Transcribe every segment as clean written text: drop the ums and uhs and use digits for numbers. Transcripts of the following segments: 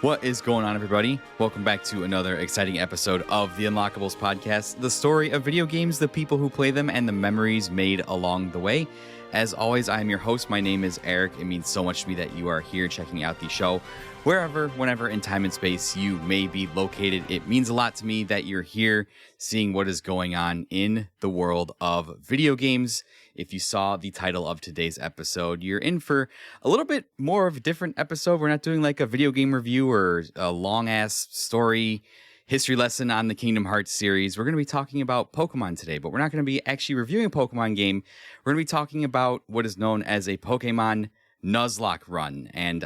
What is going on, everybody? Welcome back to another exciting episode of the Unlockables podcast, the story of video games, the people who play them, and the memories made along the way. As always, I am your host. My name is Eric. It means so much to me that you are here checking out the show. Wherever, whenever in time and space you may be located, it means a lot to me that you're here seeing what is going on in the world of video games. If you saw the title of today's episode, you're in for a little bit more of a different episode. We're not doing like a video game review or a long-ass story history lesson on the Kingdom Hearts series. We're going to be talking about Pokemon today, but we're not going to be actually reviewing a Pokemon game. We're going to be talking about what is known as a Pokémon Nuzlocke run. And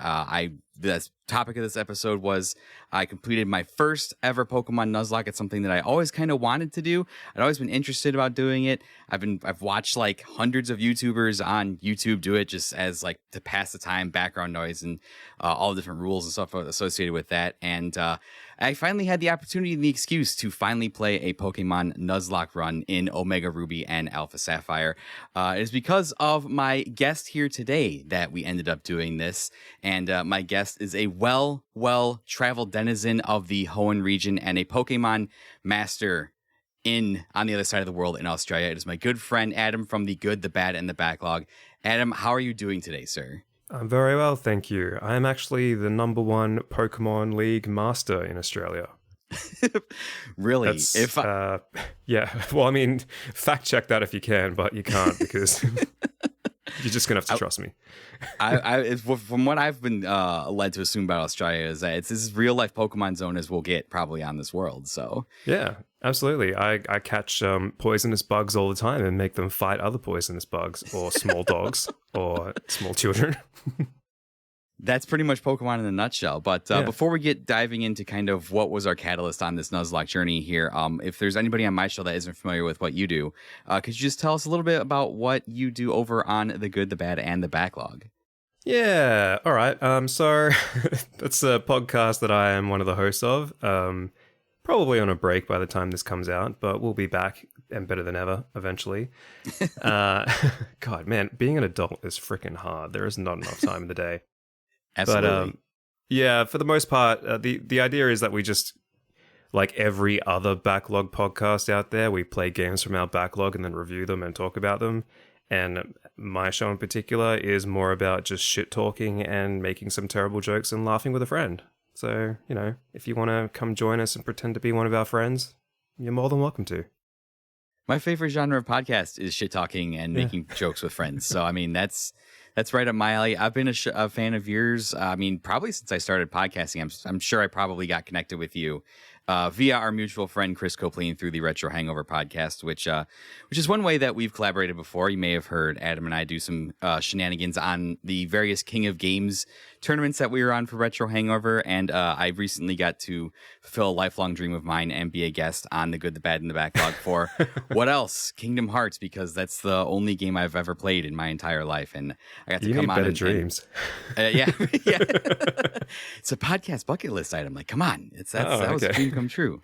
the topic of this episode was I completed my first ever Pokemon Nuzlocke. It's something that I always kind of wanted to do. I'd always been interested about doing it. I've watched like hundreds of YouTubers on YouTube do it just as like to pass the time, background noise, and all the different rules and stuff associated with that. And I finally had the opportunity and the excuse to finally play a Pokemon Nuzlocke run in Omega Ruby and Alpha Sapphire. It is because of my guest here today that we ended up doing this. And my guest is a well-traveled denizen of the Hoenn region and a Pokemon master on the other side of the world in Australia. It is my good friend Adam from The Good, the Bad, and the Backlog. Adam, how are you doing today, sir? I'm very well, thank you. I'm actually the #1 Pokemon League master in Australia. Really? Yeah. Well, I mean, fact check that if you can, but you can't because you're just gonna have to trust me. From what I've been led to assume about Australia is that it's as real life Pokemon zone as we'll get probably on this world. So yeah, absolutely. I catch poisonous bugs all the time and make them fight other poisonous bugs or small dogs or small children. That's pretty much Pokemon in a nutshell. But before we get diving into kind of what was our catalyst on this Nuzlocke journey here, if there's anybody on my show that isn't familiar with what you do, could you just tell us a little bit about what you do over on The Good, the Bad, and the Backlog? Yeah, all right. So that's a podcast that I am one of the hosts of. Probably on a break by the time this comes out, but we'll be back and better than ever eventually. God, man, being an adult is freaking hard. There is not enough time in the day. Absolutely. But yeah, for the most part, the idea is that we just, like every other backlog podcast out there, we play games from our backlog and then review them and talk about them. And my show in particular is more about just shit talking and making some terrible jokes and laughing with a friend. So, you know, if you want to come join us and pretend to be one of our friends, you're more than welcome to. My favorite genre of podcast is shit talking and making jokes with friends. So, I mean, that's right up my alley. I've been a fan of yours. I mean, probably since I started podcasting. I'm sure I probably got connected with you via our mutual friend Chris Copeland through the Retro Hangover podcast, which is one way that we've collaborated before. You may have heard Adam and I do some shenanigans on the various King of Games tournaments that we were on for Retro Hangover, and I recently got to fulfill a lifelong dream of mine and be a guest on The Good, the Bad, and the Backlog for what else? Kingdom Hearts, because that's the only game I've ever played in my entire life, and I got to come on. Better dreams. Yeah. It's a podcast bucket list item. Like, come on, that was a dream come true.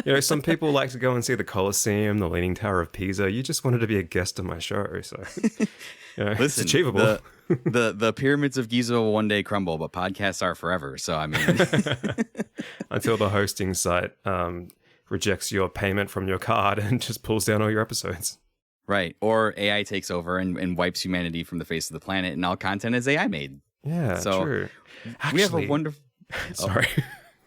You know, some people like to go and see the Colosseum, the Leaning Tower of Pisa. You just wanted to be a guest on my show, so you know, listen, it's achievable. The pyramids of Giza will one day crumble, but podcasts are forever. So I mean, until the hosting site rejects your payment from your card and just pulls down all your episodes. Right, or AI takes over and wipes humanity from the face of the planet, and all content is AI made. Yeah, so true. We have a wonderful. Sorry.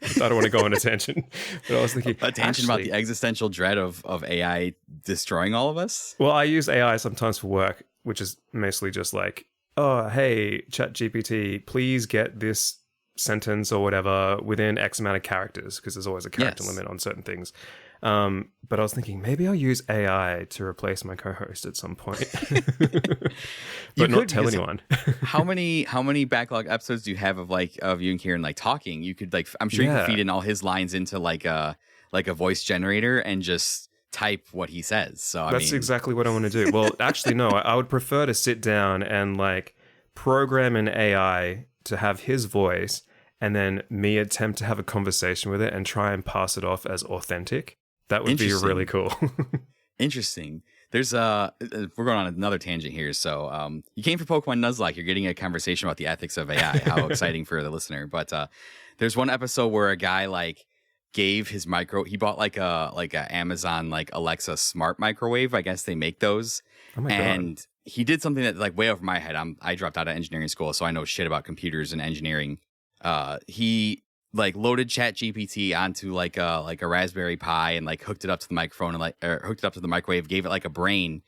I don't want to go on a tangent, but I was thinking a tangent about the existential dread of AI destroying all of us. Well, I use AI sometimes for work, which is mostly just like, oh, hey, ChatGPT, please get this sentence or whatever within X amount of characters, because there's always a character limit on certain things. But I was thinking maybe I'll use AI to replace my co-host at some point, but not tell anyone. How many backlog episodes do you have of you and Kieran like talking? You could I'm sure you could feed in all his lines into like a voice generator and just type what he says. So that's exactly what I want to do. Well, actually, no, I would prefer to sit down and like program an AI to have his voice, and then me attempt to have a conversation with it and try and pass it off as authentic. That would be really cool. Interesting. There's we're going on another tangent here. So you came for Pokemon Nuzlocke. You're getting a conversation about the ethics of AI. How exciting for the listener. But there's one episode where a guy like gave his he bought like a Amazon like Alexa smart microwave. I guess they make those. Oh my God. He did something that like way over my head. I dropped out of engineering school, so I know shit about computers and engineering. He like loaded Chat GPT onto like a Raspberry Pi and like hooked it up to the microphone and hooked it up to the microwave, gave it like a brain,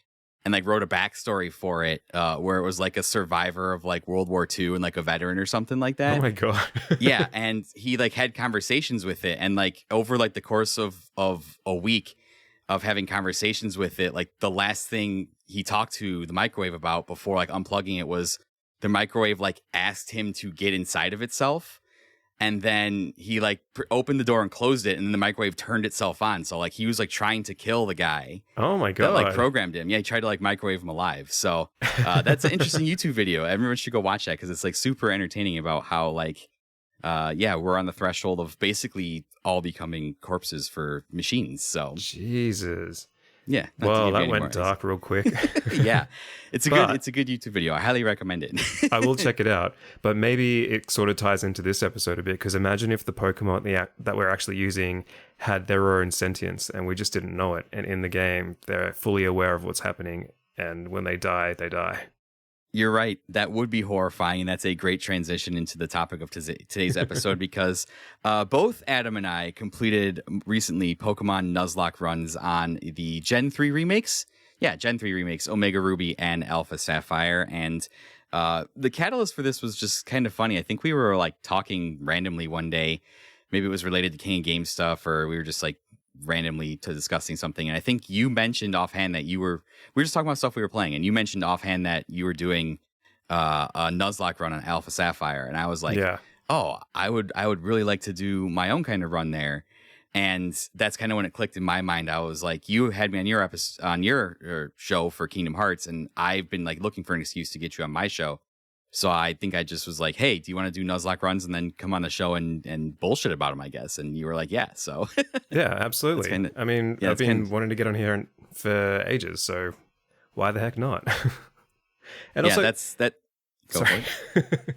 and like wrote a backstory for it, where it was like a survivor of like World War II and like a veteran or something like that. Oh my God. Yeah, and he like had conversations with it, and like over like the course of a week of having conversations with it, like the last thing he talked to the microwave about before like unplugging it was the microwave like asked him to get inside of itself, and then he like opened the door and closed it, and then the microwave turned itself on. So like he was like trying to kill the guy. Oh my God. That like programmed him. Yeah, he tried to like microwave him alive. So that's an interesting YouTube video. Everyone should go watch that because it's like super entertaining about how like we're on the threshold of basically all becoming corpses for machines. So Jesus. Yeah. Well, that went dark real quick. Yeah. It's a good YouTube video. I highly recommend it. I will check it out. But maybe it sort of ties into this episode a bit, because imagine if the Pokemon that we're actually using had their own sentience and we just didn't know it. And in the game, they're fully aware of what's happening. And when they die, they die. You're right. That would be horrifying. And that's a great transition into the topic of today's episode because both Adam and I completed recently Pokemon Nuzlocke runs on the Gen 3 remakes. Yeah, Gen 3 remakes, Omega Ruby and Alpha Sapphire. And the catalyst for this was just kind of funny. I think we were like talking randomly one day. Maybe it was related to King of Games stuff, or we were just like randomly to discussing something, and I think you mentioned offhand that we were just talking about stuff we were playing, and you mentioned offhand that you were doing a Nuzlocke run on Alpha Sapphire, and I was like, yeah. Oh, I would really like to do my own kind of run there. And that's kind of when it clicked in my mind. I was like, you had me on your episode, on your show for Kingdom Hearts, and I've been like looking for an excuse to get you on my show. So I think I just was like, hey, do you want to do Nuzlocke runs and then come on the show and bullshit about them, I guess? And you were like, yeah. So yeah, absolutely. I mean, I've been wanting to get on here for ages, so why the heck not? And yeah, also, that. Go for it.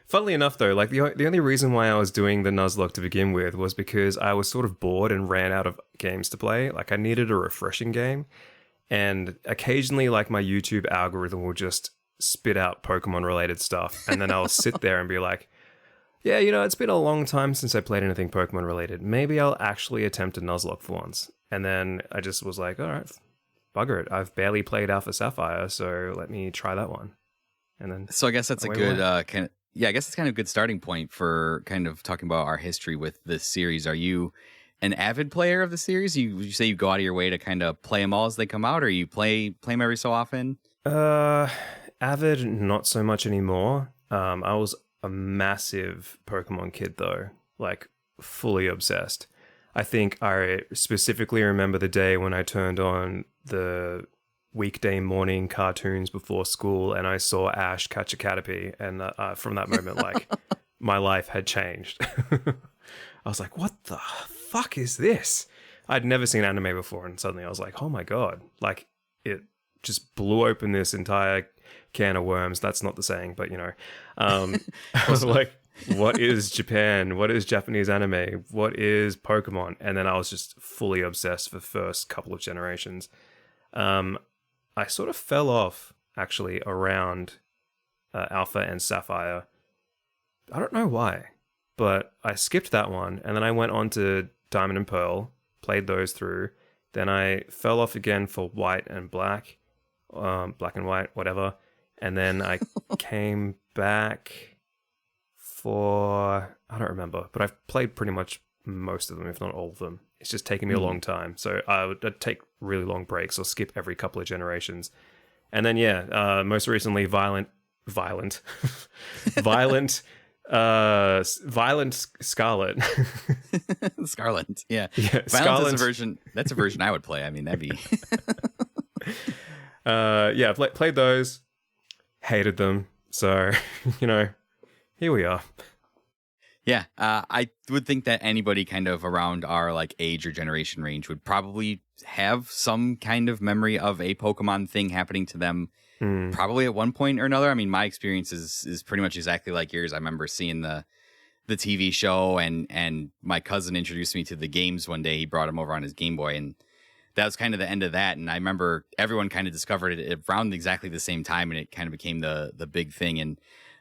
Funnily enough, though, like the only reason why I was doing the Nuzlocke to begin with was because I was sort of bored and ran out of games to play. Like I needed a refreshing game, and occasionally, like my YouTube algorithm will just spit out Pokemon related stuff, and then I'll sit there and be like, yeah, it's been a long time since I played anything Pokemon related. Maybe I'll actually attempt a Nuzlocke for once. And then I just was like, all right, bugger it. I've barely played Alpha Sapphire, so let me try that one. And then so I guess that's a good I guess it's kind of a good starting point for kind of talking about our history with this series. Are you an avid player of the series? Would you say you go out of your way to kind of play them all as they come out, or you play them every so often? Avid, not so much anymore. I was a massive Pokemon kid, though, like fully obsessed. I think I specifically remember the day when I turned on the weekday morning cartoons before school and I saw Ash catch a Caterpie, and from that moment, like, my life had changed. I was like, what the fuck is this? I'd never seen anime before, and suddenly I was like, oh my god, like, it just blew open this entire can of worms. That's not the saying, but I was like, what is Japan? What is Japanese anime? What is Pokemon? And then I was just fully obsessed for the first couple of generations. I sort of fell off actually around Alpha and Sapphire. I don't know why, but I skipped that one, and then I went on to Diamond and Pearl, played those through. Then I fell off again for White and Black, Black and White, whatever. And then I came back for, I don't remember, but I've played pretty much most of them, if not all of them. It's just taken me a long time. So I'd take really long breaks or skip every couple of generations. And then, most recently, Violent Scarlet. Scarlet, yeah. Violent is that's a version I would play. I mean, that'd be... played those, hated them. So, here we are. Yeah, I would think that anybody kind of around our like age or generation range would probably have some kind of memory of a Pokemon thing happening to them, Mm. probably at one point or another. I mean, my experience is pretty much exactly like yours. I remember seeing the TV show, and my cousin introduced me to the games one day. He brought him over on his Game Boy, and that was kind of the end of that. And I remember everyone kind of discovered it around exactly the same time, and it kind of became the big thing. And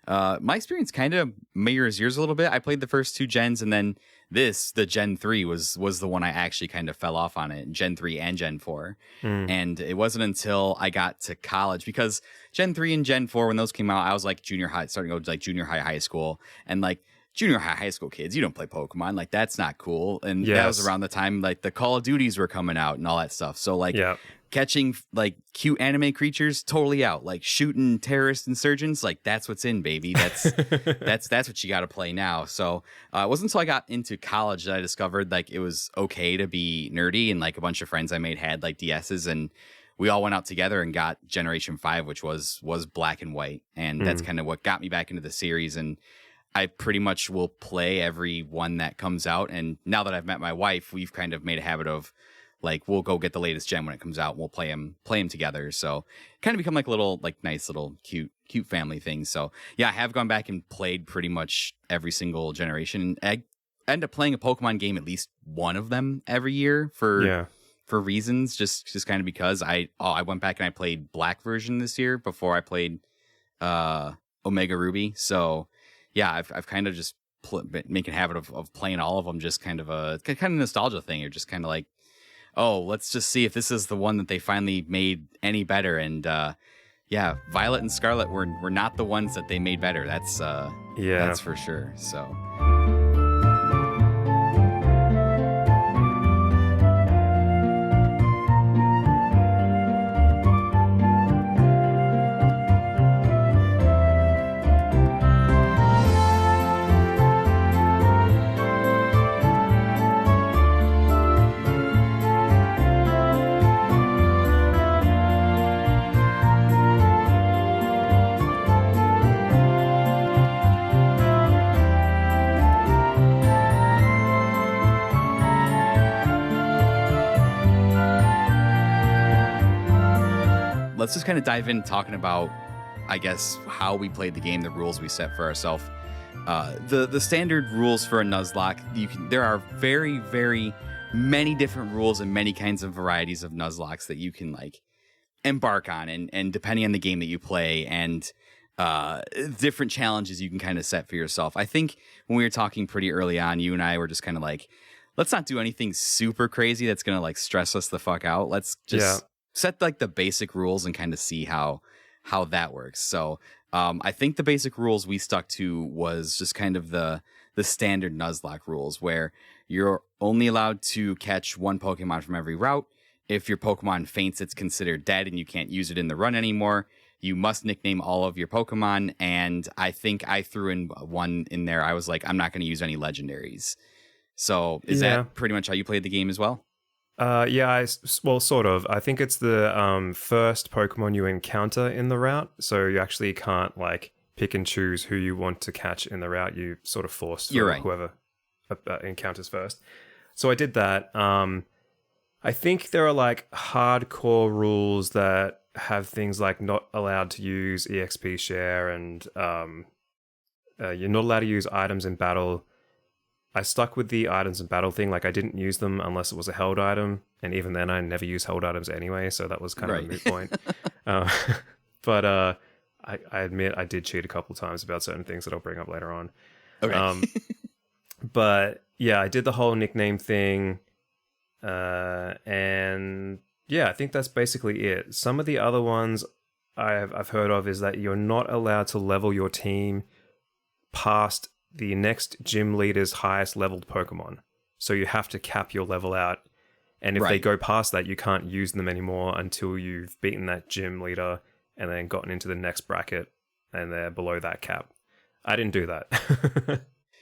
my experience kind of mirrors yours a little bit. I played the first two gens, and then the Gen 3 was the one I actually kind of fell off on it, Gen 3 and Gen 4. And it wasn't until I got to college, because Gen 3 and Gen 4, when those came out, I was like junior high, starting to go to like junior high school. And like junior high school kids, you don't play Pokemon. Like, that's not cool. And that was around the time like the Call of Duties were coming out and all that stuff. So like catching like cute anime creatures, totally out. Like shooting terrorist insurgents, like that's what's in, baby. That's that's what you got to play now. So it wasn't until I got into college that I discovered like it was okay to be nerdy, and like a bunch of friends I made had like DSs, and we all went out together and got Generation 5, which was black and white, and that's kind of what got me back into the series. And I pretty much will play every one that comes out. And now that I've met my wife, we've kind of made a habit of like, we'll go get the latest gen when it comes out, and we'll play them together. So kind of become like a little, like nice little cute family thing. So yeah, I have gone back and played pretty much every single generation. I end up playing a Pokemon game, at least one of them every year for reasons, just kind of because I went back and I played Black version this year before I played Omega Ruby. So yeah, I've kind of just making a habit of playing all of them, just kind of a nostalgia thing, or just kind of like, oh, let's just see if this is the one that they finally made any better. And yeah, Violet and Scarlet were not the ones that they made better. That's for sure. So let's just kind of dive in talking about, I guess, how we played the game, the rules we set for ourselves. The standard rules for a Nuzlocke, there are very, very many different rules and many kinds of varieties of Nuzlocks that you can like embark on, and depending on the game that you play, and different challenges you can kind of set for yourself. I think when we were talking pretty early on, you and I were just kind of like, let's not do anything super crazy that's going to like stress us the fuck out. Let's just set like the basic rules and kind of see how that works. So I think the basic rules we stuck to was just kind of the standard Nuzlocke rules, where you're only allowed to catch one Pokemon from every route. If your Pokemon faints, it's considered dead and you can't use it in the run anymore. You must nickname all of your Pokemon. And I think I threw in one in there. I was like, I'm not going to use any legendaries. So is that pretty much how you played the game as well? Well, sort of. I think it's the first Pokemon you encounter in the route, so you actually can't like pick and choose who you want to catch in the route. You sort of force whoever encounters first. So I did that. I think there are like hardcore rules that have things like not allowed to use EXP share, and you're not allowed to use items in battle. I stuck with the items in battle thing. Like, I didn't use them unless it was a held item, and even then I never use held items anyway, so that was kind of a moot point. But I admit I did cheat a couple times about certain things that I'll bring up later on. Okay. But yeah, I did the whole nickname thing, and yeah, I think that's basically it. Some of the other ones I've heard of is that you're not allowed to level your team past the next gym leader's highest leveled Pokemon. So you have to cap your level out. And if they go past that, you can't use them anymore until you've beaten that gym leader and then gotten into the next bracket and they're below that cap. I didn't do that.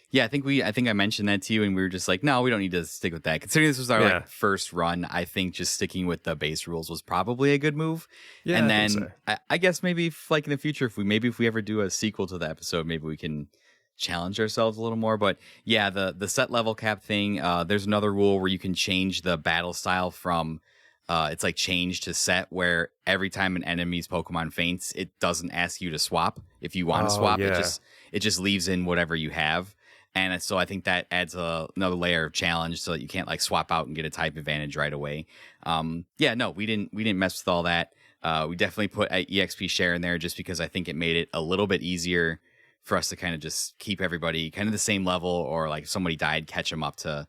Yeah, I think I mentioned that to you, and we were just like, no, we don't need to stick with that. Considering this was our like first run, I think just sticking with the base rules was probably a good move. Yeah, and then I guess maybe if, like in the future, if we ever do a sequel to the episode, maybe we can challenge ourselves a little more. But yeah, the set level cap thing, there's another rule where you can change the battle style from it's like change to set, where every time an enemy's Pokemon faints, it doesn't ask you to swap. If you want to swap, it just leaves in whatever you have. And so I think that adds another layer of challenge, so that you can't like swap out and get a type advantage right away. Yeah, no, we didn't mess with all that. We definitely put a EXP share in there just because I think it made it a little bit easier for us to kind of just keep everybody kind of the same level, or like if somebody died, catch them up to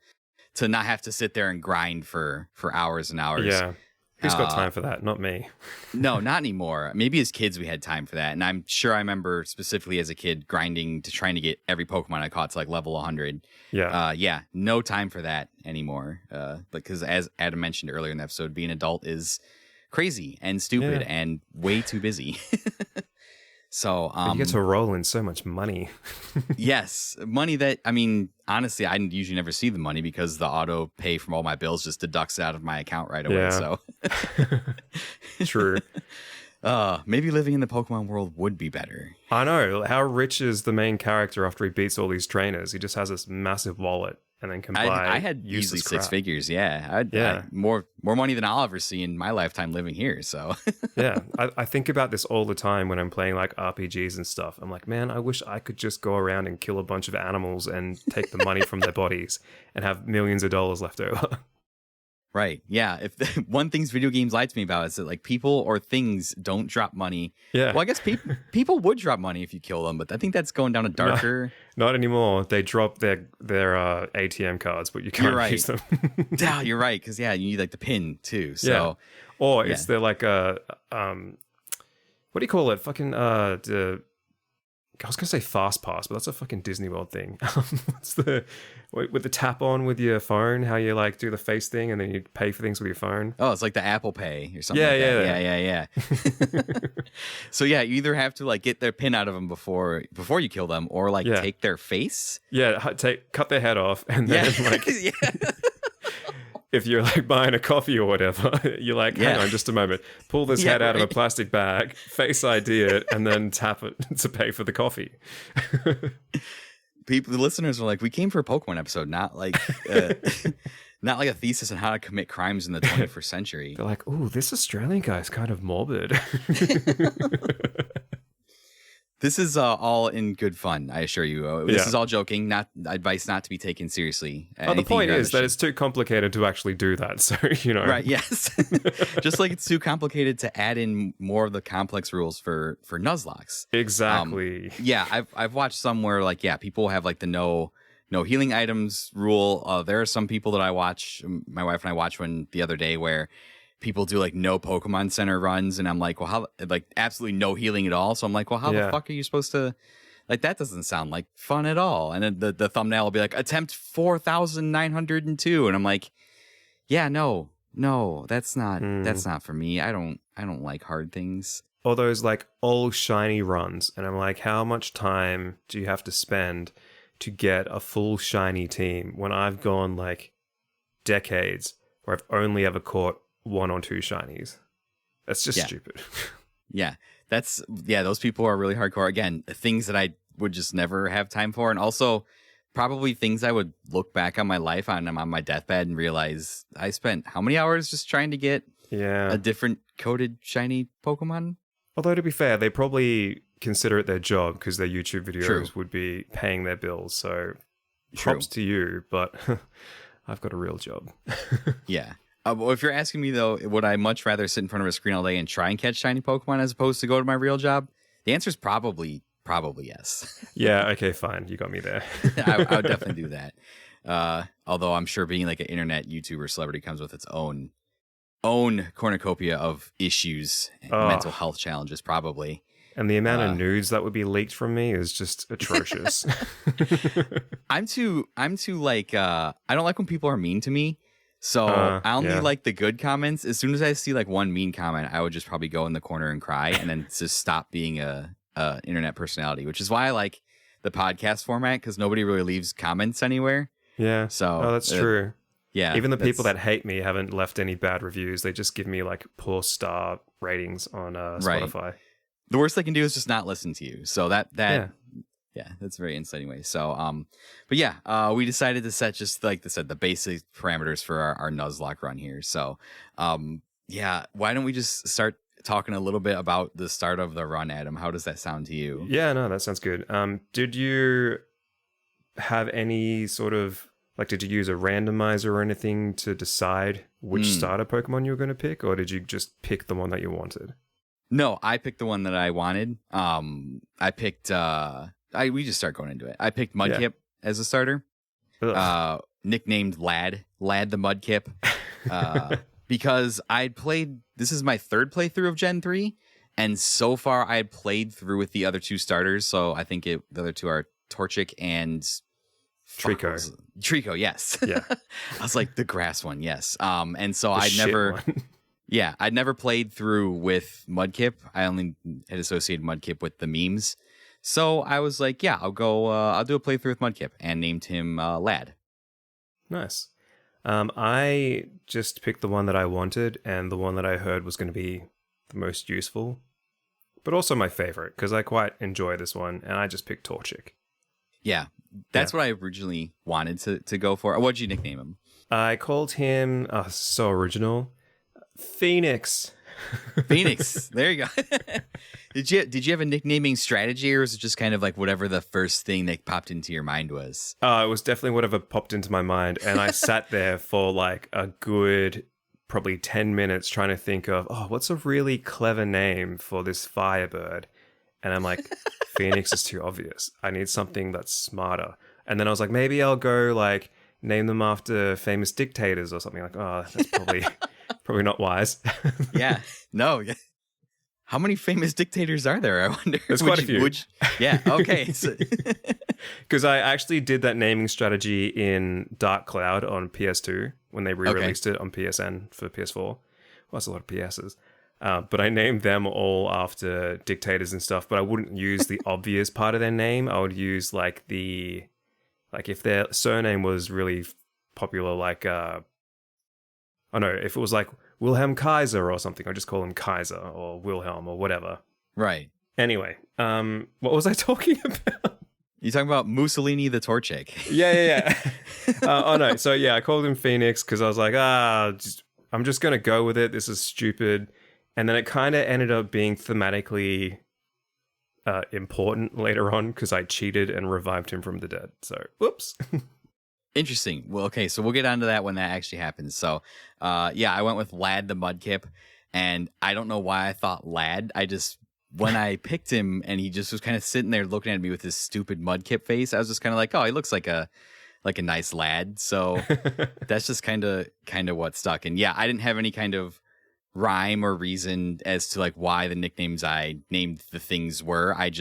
not have to sit there and grind for hours and hours. Yeah. Who's got time for that? Not me. No, not anymore. Maybe as kids we had time for that. And I'm sure I remember specifically as a kid grinding to trying to get every Pokemon I caught to like level 100. Yeah. Yeah, no time for that anymore. Because as Adam mentioned earlier in the episode, being an adult is crazy and stupid and way too busy. So you get to roll in so much money. Yes, money that, I mean, honestly, I usually never see the money because the auto pay from all my bills just deducts out of my account right away. Yeah. So True. Maybe living in the Pokemon world would be better. I know. How rich is the main character after he beats all these trainers? He just has this massive wallet and then can buy I had easily useless crap. 6 figures. Yeah. I more money than I'll ever see in my lifetime living here. So Yeah. I think about this all the time when I'm playing like RPGs and stuff. I'm like, man, I wish I could just go around and kill a bunch of animals and take the money from their bodies and have millions of dollars left over. Right. Yeah. If one thing video games lie to me about is that like people or things don't drop money. Yeah. Well, I guess people would drop money if you kill them, but I think that's going down a darker. No, not anymore. They drop their ATM cards, but you can't use them. Yeah, you're right. Because you need like the pin too. So, yeah. Or it's they're like a what do you call it? Fucking I was gonna say Fast Pass, but that's a fucking Disney World thing. What's with the tap on with your phone? How you like do the face thing and then you pay for things with your phone? Oh, it's like the Apple Pay or something. Yeah. So you either have to like get their pin out of them before you kill them, or like take their face. Yeah, cut their head off, and then like. If you're like buying a coffee or whatever, you're like, hang on just a moment, pull this head out of a plastic bag, face ID it, and then tap it to pay for the coffee. The listeners are like, we came for a Pokemon episode, not like not like a thesis on how to commit crimes in the 21st century. They're like, ooh, this Australian guy's kind of morbid. This is all in good fun, I assure you. This is all joking, not advice not to be taken seriously. The point is that it's too complicated to actually do that, so, Right, yes. Just like it's too complicated to add in more of the complex rules for Nuzlocks. Exactly. I've watched some where, like, people have, like, the no healing items rule. There are some people that I watch, my wife and I watched one the other day where people do like no Pokemon Center runs, and I'm like, well, how, like absolutely no healing at all. So I'm like, well, how the fuck are you supposed to, like, that doesn't sound like fun at all. And then the thumbnail will be like, attempt 4,902, and I'm like, yeah, no, that's not for me. I don't like hard things. Or those like all shiny runs, and I'm like, how much time do you have to spend to get a full shiny team when I've gone like decades where I've only ever caught 1 or 2 shinies? That's just stupid. Those people are really hardcore. Again, things that I would just never have time for, and also probably things I would look back on my life on. I'm on my deathbed and realize I spent how many hours just trying to get a different coded shiny Pokemon. Although to be fair, they probably consider it their job because their YouTube videos would be paying their bills. So props to you, but I've got a real job. Yeah. Well, if you're asking me, though, would I much rather sit in front of a screen all day and try and catch shiny Pokemon as opposed to go to my real job? The answer is probably yes. Yeah, okay, fine. You got me there. I would definitely do that. Although I'm sure being like an internet YouTuber celebrity comes with its own cornucopia of issues and mental health challenges, probably. And the amount of nudes that would be leaked from me is just atrocious. I'm too like, I don't like when people are mean to me. So I only like the good comments. As soon as I see like one mean comment, I would just probably go in the corner and cry and then just stop being a internet personality, which is why I like the podcast format, because nobody really leaves comments anywhere. Yeah. So that's true. Yeah. Even the people that hate me haven't left any bad reviews. They just give me like poor star ratings on Spotify. Right. The worst they can do is just not listen to you. So that Yeah, that's a very inciting way. So, but yeah, we decided to set just like I said, the basic parameters for our Nuzlocke run here. So, yeah, why don't we just start talking a little bit about the start of the run, Adam? How does that sound to you? Yeah, no, that sounds good. Did you have any sort of like, did you use a randomizer or anything to decide which starter Pokemon you were going to pick, or did you just pick the one that you wanted? No, I picked the one that I wanted. I picked. We just start going into it. I picked Mudkip as a starter. Nicknamed Lad the Mudkip, because I'd played. This is my third playthrough of Gen 3, and so far I had played through with the other two starters. So I think the other two are Torchic and Trico. Trico, yes. Yeah. I was like the grass one, yes. And so I'd never played through with Mudkip. I only had associated Mudkip with the memes. So I was like, yeah, I'll do a playthrough with Mudkip, and named him Lad. Nice. I just picked the one that I wanted, and the one that I heard was going to be the most useful, but also my favorite, because I quite enjoy this one, and I just picked Torchic. Yeah, that's what I originally wanted to go for. What'd you nickname him? I called him, so original, Phoenix. Phoenix. There you go. Did you have a nicknaming strategy, or was it just kind of like whatever the first thing that popped into your mind was? It was definitely whatever popped into my mind, and I sat there for like a good probably 10 minutes trying to think of, what's a really clever name for this Firebird? And I'm like, Phoenix is too obvious. I need something that's smarter. And then I was like, maybe I'll go like name them after famous dictators or something. Like, that's probably not wise. Yeah. No. How many famous dictators are there? I wonder. There's quite a few. Yeah. Okay. Because I actually did that naming strategy in Dark Cloud on PS2 when they re-released it on PSN for PS4. Well, that's a lot of PSs. But I named them all after dictators and stuff, but I wouldn't use the obvious part of their name. I would use like if their surname was really popular, like, if it was like Wilhelm Kaiser or something, I'd just call him Kaiser or Wilhelm or whatever. Right. Anyway, what was I talking about? You talking about Mussolini the Torchic? Yeah. No. So yeah, I called him Phoenix because I was like, I'm just going to go with it. This is stupid. And then it kind of ended up being thematically important later on because I cheated and revived him from the dead. So, whoops. Interesting. Well, okay, so we'll get onto that when that actually happens. So, I went with Lad the Mudkip, and I don't know why I thought Lad. When I picked him and he just was kind of sitting there looking at me with his stupid Mudkip face, I was just kind of like, he looks like a nice lad. So that's just kind of what stuck. And yeah, I didn't have any kind of rhyme or reason as to like why the nicknames I named the things were. It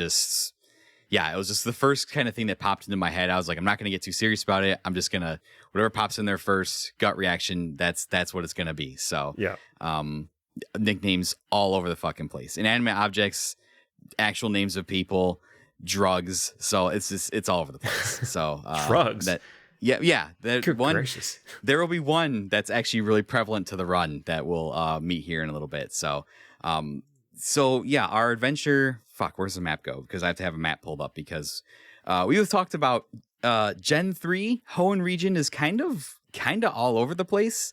was just the first kind of thing that popped into my head. I was like, I'm not going to get too serious about it. I'm just going to, whatever pops in there first, gut reaction, that's what it's going to be. So, yeah. Nicknames all over the fucking place. Inanimate objects, actual names of people, drugs. So it's all over the place. So, drugs. Gracious. There will be one that's actually really prevalent to the run that we'll meet here in a little bit. So, our adventure. Fuck, where's the map go? Because I have to have a map pulled up because we've talked about Gen 3 Hoenn region is kind of all over the place.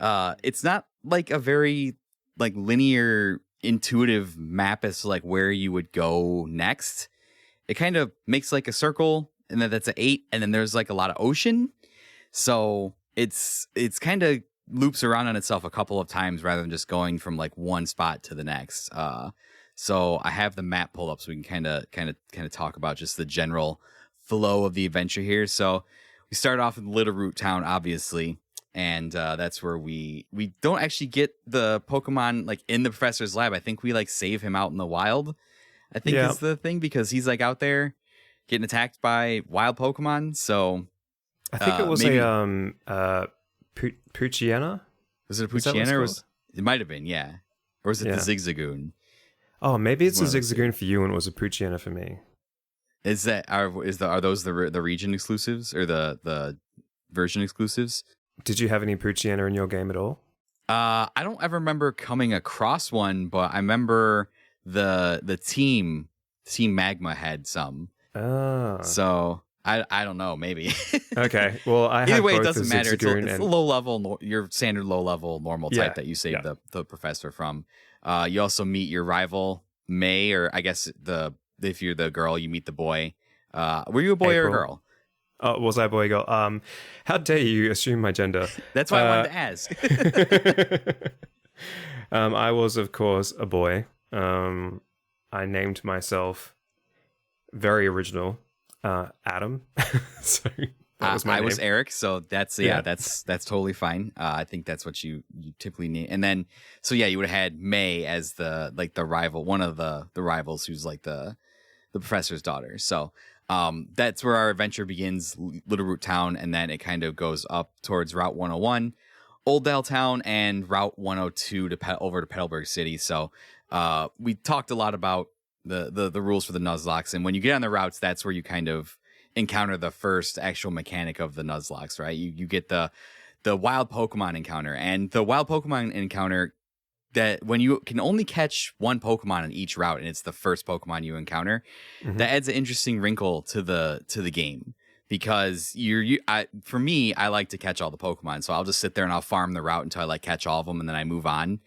It's not like a very like linear, intuitive map as to like where you would go next. It kind of makes like a circle, and then that's an 8, and then there's like a lot of ocean. So it's kind of loops around on itself a couple of times rather than just going from like one spot to the next. So I have the map pulled up so we can kind of talk about just the general flow of the adventure here. So we start off in Little Root Town, obviously, and that's where we don't actually get the Pokemon like in the professor's lab. I think we like save him out in the wild. I think is the thing because he's like out there getting attacked by wild Pokemon. So I think it was a Poochyena. Was it a Poochyena? Or it might have been, yeah. Or was it the Zigzagoon? Oh, maybe it's a Zigzagoon for you and it was a Poochyena for me. Are those the region exclusives or the version exclusives? Did you have any Poochyena in your game at all? I don't ever remember coming across one, but I remember the team Magma had some Ah. So I don't know, maybe. Okay. Well, I Either had way, it both doesn't the matter. It's Zigzagoon a and low level, your standard low level normal type Yeah, that you save yeah. the professor from. You also meet your rival May, or I guess if you're the girl, you meet the boy. Were you a boy or a April. girl? Oh, was I a boy or girl? How dare you assume my gender? That's why I wanted to ask. I was, of course, a boy. I named myself very original, Adam. So that was my I name. was Eric, so that's Yeah. that's totally fine. I think that's what you typically need. And then so yeah, you would have had May as the rival, one of the rivals who's like the professor's daughter. So that's where our adventure begins, Little Root Town, and then it kind of goes up towards Route 101, Old Dale Town, and Route 102 over to Petalburg City. So we talked a lot about the rules for the Nuzlocks, and when you get on the routes, that's where you kind of encounter the first actual mechanic of the Nuzlocks, right? You get the wild Pokemon encounter, and the wild Pokemon encounter, that when you can only catch one Pokemon on each route, and it's the first Pokemon you encounter, that adds an interesting wrinkle to the game, because for me, I like to catch all the Pokemon, so I'll just sit there and I'll farm the route until I like catch all of them, and then I move on.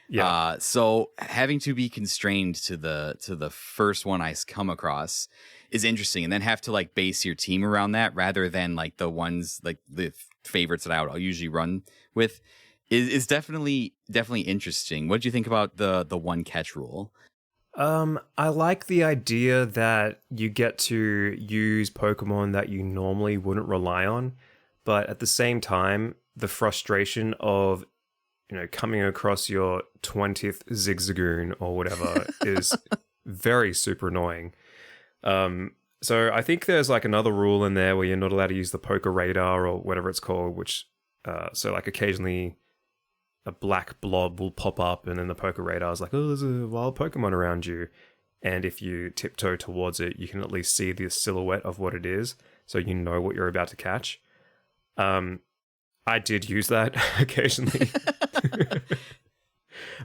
Yeah. So having to be constrained to the first one I come across is interesting, and then have to like base your team around that rather than like the ones like the favorites that I'll usually run with is definitely interesting. What did you think about the one catch rule? I like the idea that you get to use Pokemon that you normally wouldn't rely on, but at the same time, the frustration of coming across your 20th Zigzagoon or whatever is very super annoying. So I think there's like another rule in there where you're not allowed to use the Poker Radar or whatever it's called, which so like occasionally a black blob will pop up, and then the Poker Radar is like, oh, there's a wild Pokemon around you. And if you tiptoe towards it, you can at least see the silhouette of what it is, so you know what you're about to catch. I did use that occasionally.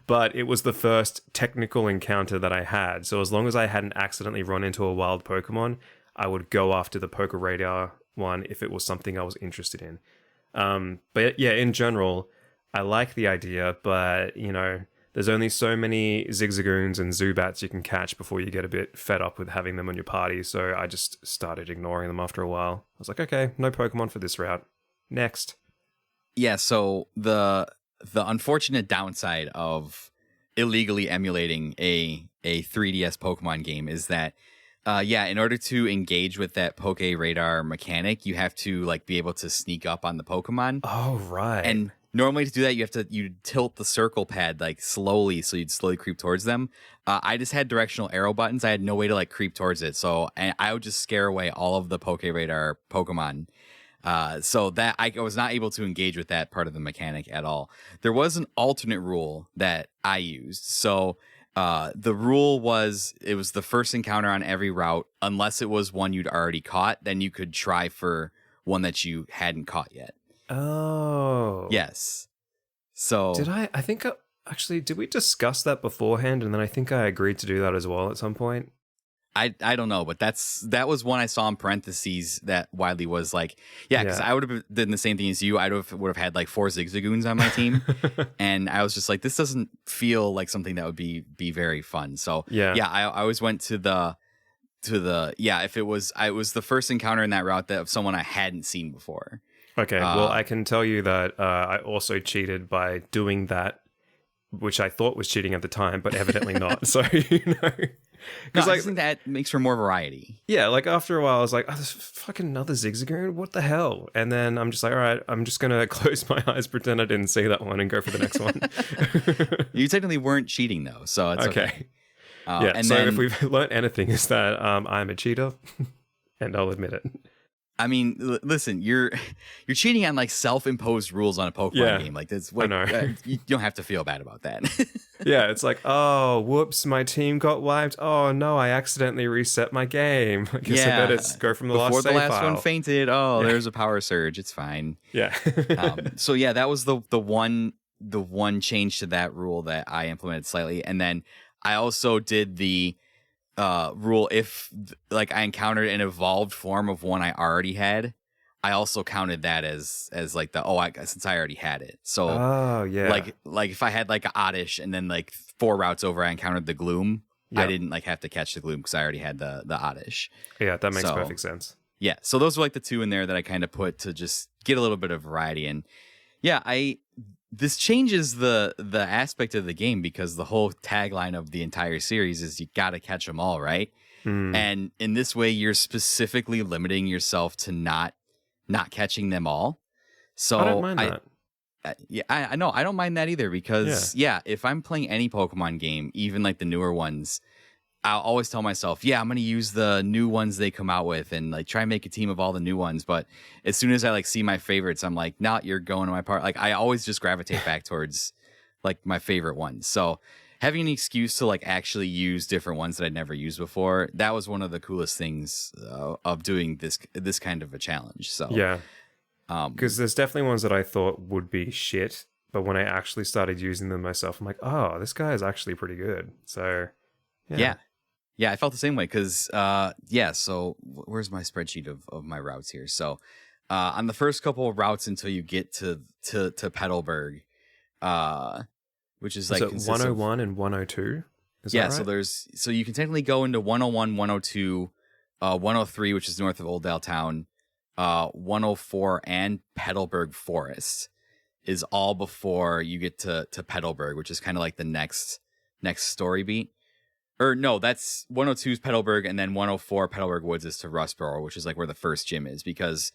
But it was the first technical encounter that I had. So as long as I hadn't accidentally run into a wild Pokemon, I would go after the Poker Radar one if it was something I was interested in. But yeah, in general, I like the idea, but there's only so many Zigzagoons and Zubats you can catch before you get a bit fed up with having them on your party. So I just started ignoring them after a while. I was like, okay, no Pokemon for this route. Next. Yeah, so the unfortunate downside of illegally emulating a 3DS Pokemon game is that in order to engage with that Poke Radar mechanic, you have to like be able to sneak up on the Pokemon. Oh, right. And normally to do that, you tilt the circle pad like slowly, so you'd slowly creep towards them. I just had directional arrow buttons. I had no way to like creep towards it, so I would just scare away all of the Poke Radar Pokemon. So that I was not able to engage with that part of the mechanic at all. There was an alternate rule that I used. So the rule was, it was the first encounter on every route, unless it was one you'd already caught, then you could try for one that you hadn't caught yet. Oh. Yes. So did we discuss that beforehand? And then I think I agreed to do that as well at some point. I don't know, but that was one I saw in parentheses that Wiley was like, because I would have done the same thing as you. I would have had like 4 Zigzagoons on my team, and I was just like, this doesn't feel like something that would be very fun. So I always went to the if it was the first encounter in that route that of someone I hadn't seen before. Okay, well, I can tell you that I also cheated by doing that, which I thought was cheating at the time, but evidently not. So Because I think that makes for more variety. Yeah, like after a while, I was like, oh, there's fucking another Zigzagoon? What the hell? And then I'm just like, all right, I'm just going to close my eyes, pretend I didn't see that one, and go for the next one. You technically weren't cheating, though, so it's okay. And so if we've learned anything, is that I'm a cheater, and I'll admit it. I mean, listen, you're cheating on like self-imposed rules on a Pokemon game. Like that's what you don't have to feel bad about that. Yeah, it's like, oh, whoops, my team got wiped. Oh no, I accidentally reset my game. I guess I better go from the before last save the last file. one fainted. Oh, there's a power surge. It's fine. Yeah. So yeah, that was the one change to that rule that I implemented slightly, and then I also did the rule. If like I encountered an evolved form of one I already had, I also counted that as like since I already had it. So like if I had like a Oddish and then like 4 routes over I encountered the Gloom, I didn't like have to catch the Gloom because I already had the Oddish. Yeah, that makes perfect sense. Yeah, so those were like the 2 in there that I kind of put to just get a little bit of variety. And yeah, this changes the aspect of the game because the whole tagline of the entire series is you got to catch them all, right? And in this way, you're specifically limiting yourself to not catching them all. So I don't mind that. I know I don't mind that either because if I'm playing any Pokemon game, even like the newer ones, I'll always tell myself, I'm going to use the new ones they come out with and like try and make a team of all the new ones. But as soon as I like see my favorites, I'm like, nah, you're going to my part. Like I always just gravitate back towards like my favorite ones. So having an excuse to like actually use different ones that I'd never used before, that was one of the coolest things of doing this kind of a challenge. So yeah, because there's definitely ones that I thought would be shit, but when I actually started using them myself, I'm like, oh, this guy is actually pretty good. So yeah, I felt the same way because so where's my spreadsheet of my routes here? So on the first couple of routes until you get to Petalburg, which is like 101 and 102. Is that right? So you can technically go into 101, 102, 103, which is north of Oldale Town, 104, and Petalburg Forest is all before you get to Petalburg, which is kind of like the next story beat. Or no, that's 102's Petalburg, and then 104 Petalburg Woods is to Rustboro, which is like where the first gym is, because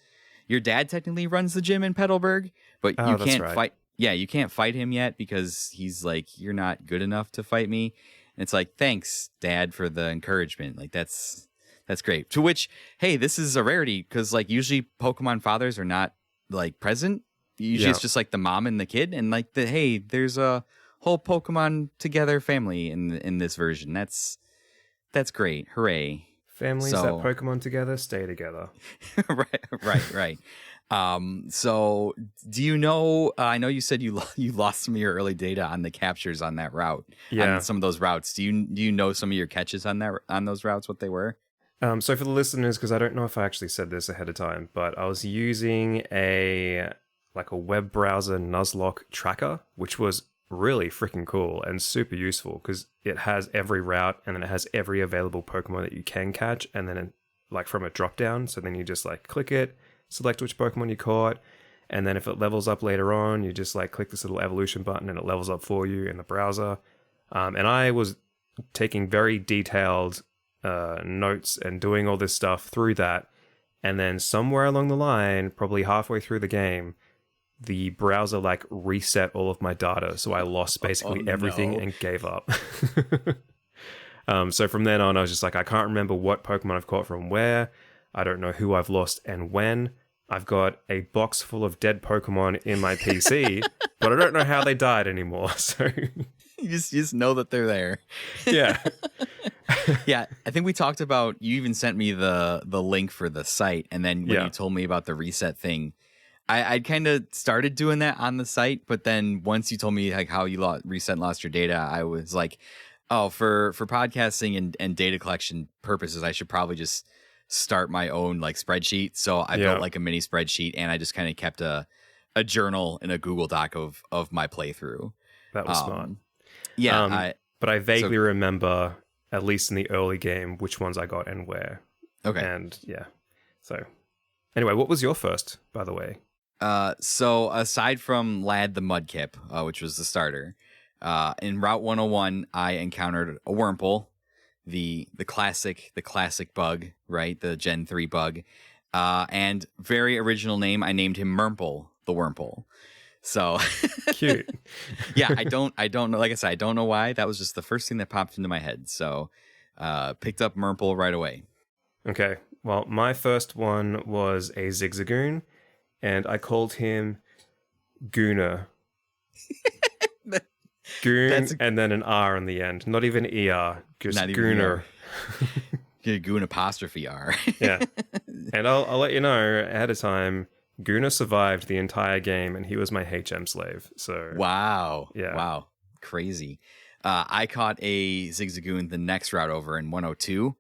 your dad technically runs the gym in Petalburg, but you can't fight. Yeah, you can't fight him yet because he's like, you're not good enough to fight me. And it's like, thanks, Dad, for the encouragement. Like that's great. To which, hey, this is a rarity because like usually Pokemon fathers are not like present. Usually it's just like the mom and the kid, and like hey, there's a whole Pokemon together family in this version. That's great. Hooray. Families that Pokemon together stay together. right. So do you know, I know you said you lost some of your early data on the captures on that route. Yeah. On some of those routes. Do you know some of your catches on those routes, what they were? So for the listeners, because I don't know if I actually said this ahead of time, but I was using a web browser Nuzlocke tracker, which was really freaking cool and super useful because it has every route and then it has every available Pokemon that you can catch, and then like from a drop down. So then you just like click it, select which Pokemon you caught, and then if it levels up later on, you just like click this little evolution button and it levels up for you in the browser. And I was taking very detailed notes and doing all this stuff through that, and then somewhere along the line, probably halfway through the game, the browser like reset all of my data, so I lost basically everything and gave up. So from then on, I was just like, I can't remember what Pokemon I've caught from where. I don't know who I've lost and when. I've got a box full of dead Pokemon in my PC, but I don't know how they died anymore. So you just know that they're there. Yeah. Yeah, I think we talked about, you even sent me the link for the site, and then when you told me about the reset thing, I'd kind of started doing that on the site, but then once you told me like how you reset and lost your data, I was like, oh, for podcasting and data collection purposes, I should probably just start my own like spreadsheet. So I built like a mini spreadsheet, and I just kind of kept a journal in a Google Doc of my playthrough. That was smart. Yeah. But I vaguely remember, at least in the early game, which ones I got and where. Okay. And yeah. So anyway, what was your first, by the way? So aside from Lad the Mudkip, which was the starter, in Route 101, I encountered a Wurmple, the classic bug, right? The Gen 3 bug. And very original name, I named him Murmple, the Wurmple. So cute. Yeah, I don't know. Like I said, I don't know why. That was just the first thing that popped into my head. So, picked up Murmple right away. Okay. Well, my first one was a Zigzagoon, and I called him Gooner. Goon, and then an R on the end. Not even ER, just Gooner. Goon apostrophe R. Yeah. And I'll let you know ahead of time, Gooner survived the entire game, and he was my HM slave. So wow. Yeah. Wow. Crazy. I caught a Zigzagoon the next route over in 102.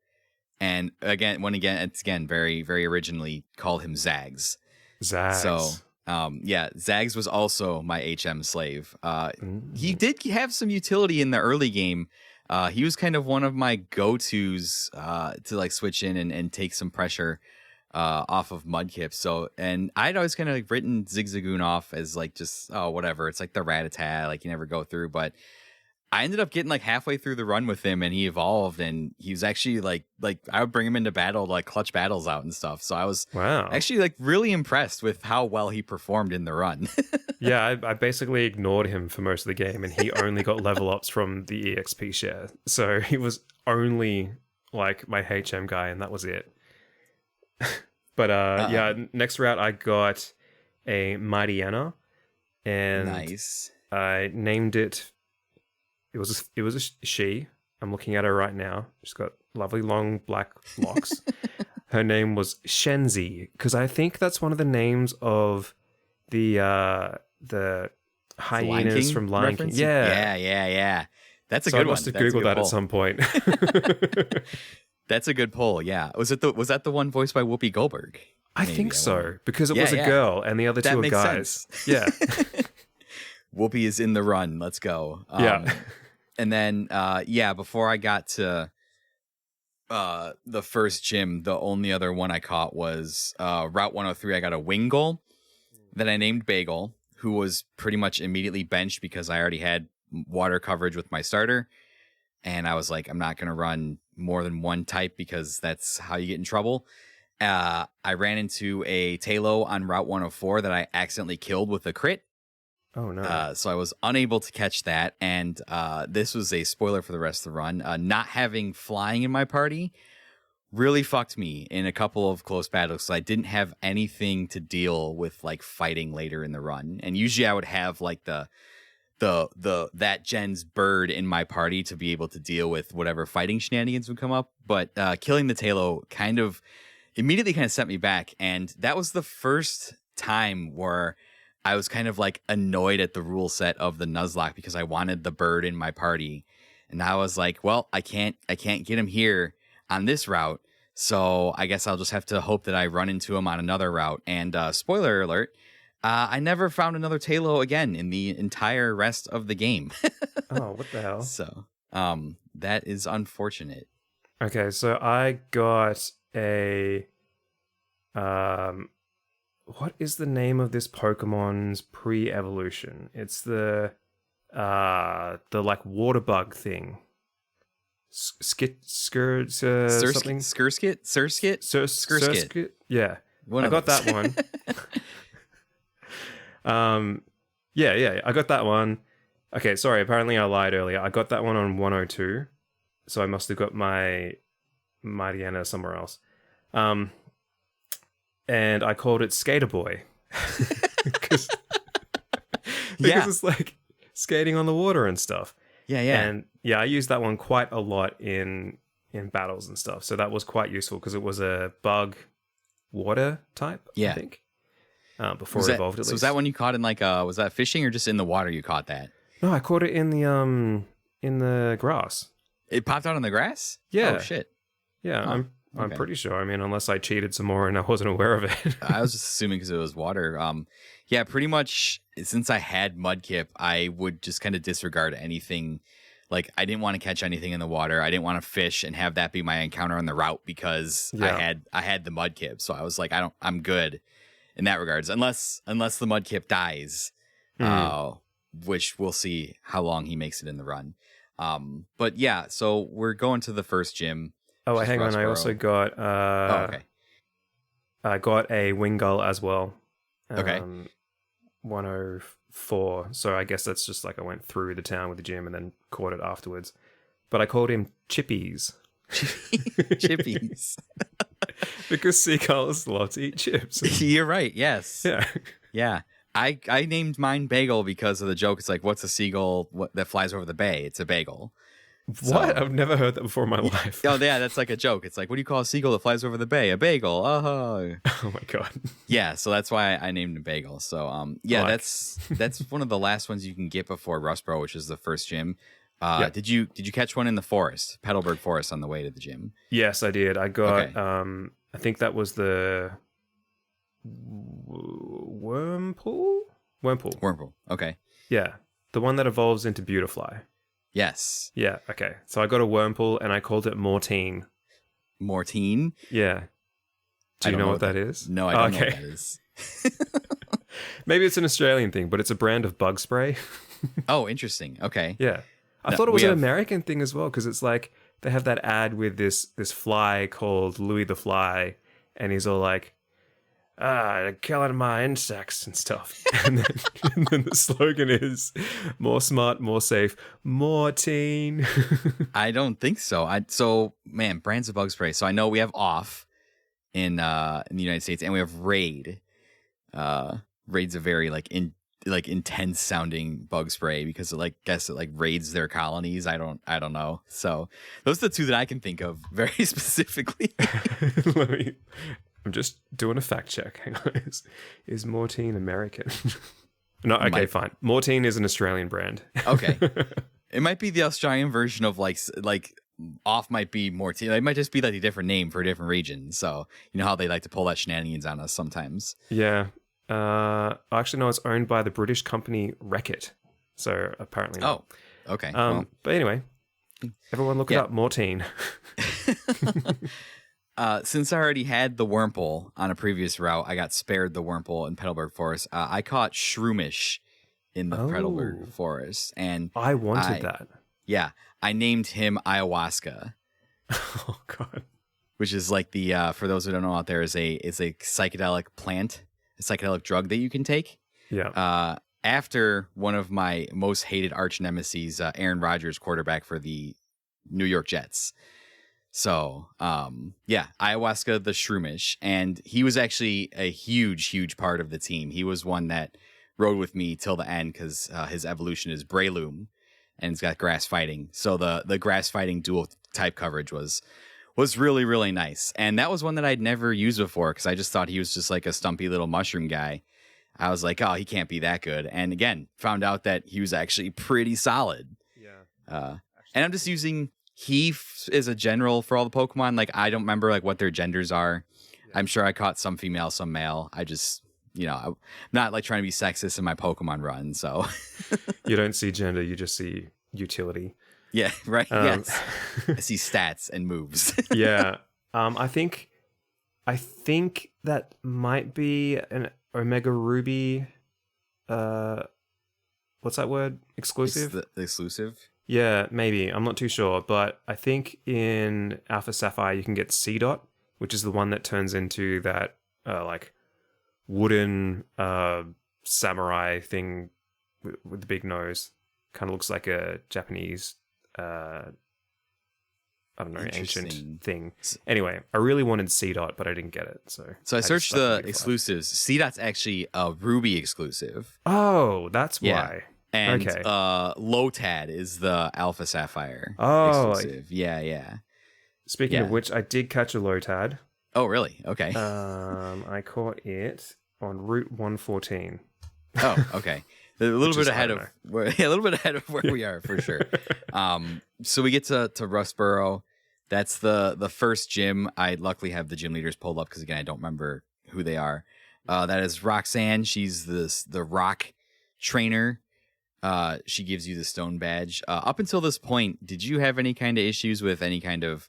And it's very, very originally called him Zags. Zags. So, Zags was also my HM slave. He did have some utility in the early game. He was kind of one of my go-tos to like switch in and take some pressure off of Mudkip. So, and I'd always kind of like written Zigzagoon off as like just, whatever. It's like the Rattata, like you never go through. But I ended up getting like halfway through the run with him, and he evolved, and he was actually like I would bring him into battle, like clutch battles out and stuff. So I was actually like really impressed with how well he performed in the run. Yeah, I basically ignored him for most of the game, and he only got level ups from the EXP share. So he was only like my HM guy, and that was it. But next route I got a Mightyena, and nice. I named it. It was a she. I'm looking at her right now. She's got lovely long black locks. Her name was Shenzi, because I think that's one of the names of the hyenas from Lion King. Yeah. That's a good one. I must have Googled that at some point. That's a good poll. Yeah. Was that the one voiced by Whoopi Goldberg? I think so, because it was a girl and the other two are guys. Sense. Yeah. Whoopi is in the run. Let's go. And then, before I got to the first gym, the only other one I caught was Route 103. I got a Wingull that I named Bagel, who was pretty much immediately benched because I already had water coverage with my starter. And I was like, I'm not going to run more than one type because that's how you get in trouble. I ran into a Talo on Route 104 that I accidentally killed with a crit. Oh, no. So I was unable to catch that. And this was a spoiler for the rest of the run. Not having flying in my party really fucked me in a couple of close battles. So I didn't have anything to deal with like fighting later in the run. And usually I would have like that gen's bird in my party to be able to deal with whatever fighting shenanigans would come up. But killing the Talo kind of immediately kind of set me back. And that was the first time where I was kind of like annoyed at the rule set of the Nuzlocke because I wanted the bird in my party. And I was like, well, I can't get him here on this route. So I guess I'll just have to hope that I run into him on another route. And spoiler alert, I never found another Talo again in the entire rest of the game. Oh, what the hell? So that is unfortunate. Okay, so I got a what is the name of this Pokemon's pre-evolution? It's the like water bug thing. Surskit? Yeah. I got that one. I got that one. Okay, sorry, apparently I lied earlier. I got that one on 102. So I must have got my Mightyena somewhere else. And I called it Skater Boy. because it's like skating on the water and stuff. Yeah. And I used that one quite a lot in battles and stuff. So that was quite useful because it was a bug water type, I think. Before it evolved, at least. So was that one you caught in like was that fishing or just in the water you caught that? No, I caught it in the grass. It popped out on the grass? Yeah. Oh shit. Yeah, I'm pretty sure. I mean, unless I cheated some more and I wasn't aware of it. I was just assuming because it was water. Yeah, pretty much since I had Mudkip, I would just kind of disregard anything. Like I didn't want to catch anything in the water. I didn't want to fish and have that be my encounter on the route because I had the Mudkip. So I was like, I'm good in that regards. Unless the Mudkip dies, which we'll see how long he makes it in the run. But yeah, so we're going to the first gym. Oh, hang on. I also got I got a Wingull as well. Okay. 104. So I guess that's just like I went through the town with the gym and then caught it afterwards. But I called him Chippies. Chippies. Because seagulls love to eat chips. You're right. Yes. Yeah. Yeah. I named mine Bagel because of the joke. It's like, what's a seagull that flies over the bay? It's a bagel. What? I've never heard that before in my life. Oh, yeah, that's like a joke. It's like, what do you call a seagull that flies over the bay? A bagel. Oh my god. Yeah, so that's why I named him Bagel. So that's one of the last ones you can get before Rustboro, which is the first gym. Did you catch one in the forest, Petalburg Forest, on the way to the gym? Yes, I did. I got. Okay. I think that was the Wormpool. Wormpool. Okay. Yeah, the one that evolves into Beautifly. Yes. Yeah. Okay. So I got a Wormpool, and I called it Mortine. Mortine? Yeah. Do you know what that is? No, I don't know what that is. Maybe it's an Australian thing, but it's a brand of bug spray. Oh, interesting. Okay. Yeah. I thought it was an American thing as well, because it's like they have that ad with this fly called Louis the Fly, and he's all like, killing my insects and stuff. And then the slogan is more smart, more safe, more teen. I don't think so. Man, brands of bug spray. So I know we have Off in the United States, and we have Raid. Raid's a very intense sounding bug spray because it raids their colonies. I don't know. So those are the two that I can think of very specifically. I'm just doing a fact check. Hang on. Is Mortine American? No, okay, fine. Mortine is an Australian brand. Okay. It might be the Australian version of like Off might be Mortine. It might just be like a different name for a different region. So you know how they like to pull that shenanigans on us sometimes. Yeah. Actually, no, it's owned by the British company Reckitt. So apparently not. Oh, okay. But anyway, everyone look it up, Mortine. Since I already had the Wurmple on a previous route, I got spared the Wurmple in Petalburg Forest. I caught Shroomish in the Petalburg Forest. And I wanted that. Yeah. I named him Ayahuasca. Oh, God. Which is like for those who don't know out there, is a psychedelic plant. A psychedelic drug that you can take. Yeah. After one of my most hated arch nemesis, Aaron Rodgers, quarterback for the New York Jets. So, Ayahuasca the Shroomish, and he was actually a huge part of the team. He was one that rode with me till the end because his evolution is Breloom, and it's got grass fighting. So the grass fighting dual type coverage was really, really nice. And that was one that I'd never used before because I just thought he was just like a stumpy little mushroom guy. I was like, oh, he can't be that good. And again, found out that he was actually pretty solid. Yeah. And I'm just using Heath as a general for all the Pokemon. Like, I don't remember like what their genders are. Yeah. I'm sure I caught some female, some male. I just, I'm not like trying to be sexist in my Pokemon run. So you don't see gender, you just see utility. Yeah, right. Yes. I see stats and moves. Yeah. I think that might be an Omega Ruby what's that word? Exclusive? It's the exclusive? Yeah, maybe. I'm not too sure, but I think in Alpha Sapphire you can get C-Dot, which is the one that turns into that like wooden samurai thing with the big nose. Kind of looks like a Japanese I don't know, ancient thing. Anyway, I really wanted C-Dot, but I didn't get it. So I searched the exclusives. C-Dot's actually a Ruby exclusive. Oh, that's why. And okay. Lotad is the Alpha Sapphire exclusive. Yeah. Speaking of which, I did catch a Lotad. Oh, really? Okay. I caught it on Route 114. Oh, okay. A little bit ahead of where we are for sure. So we get to Rustboro. That's the first gym. I luckily have the gym leaders pulled up because again I don't remember who they are. That is Roxanne. She's the rock trainer. She gives you the stone badge. Up until this point, did you have any kind of issues with any kind of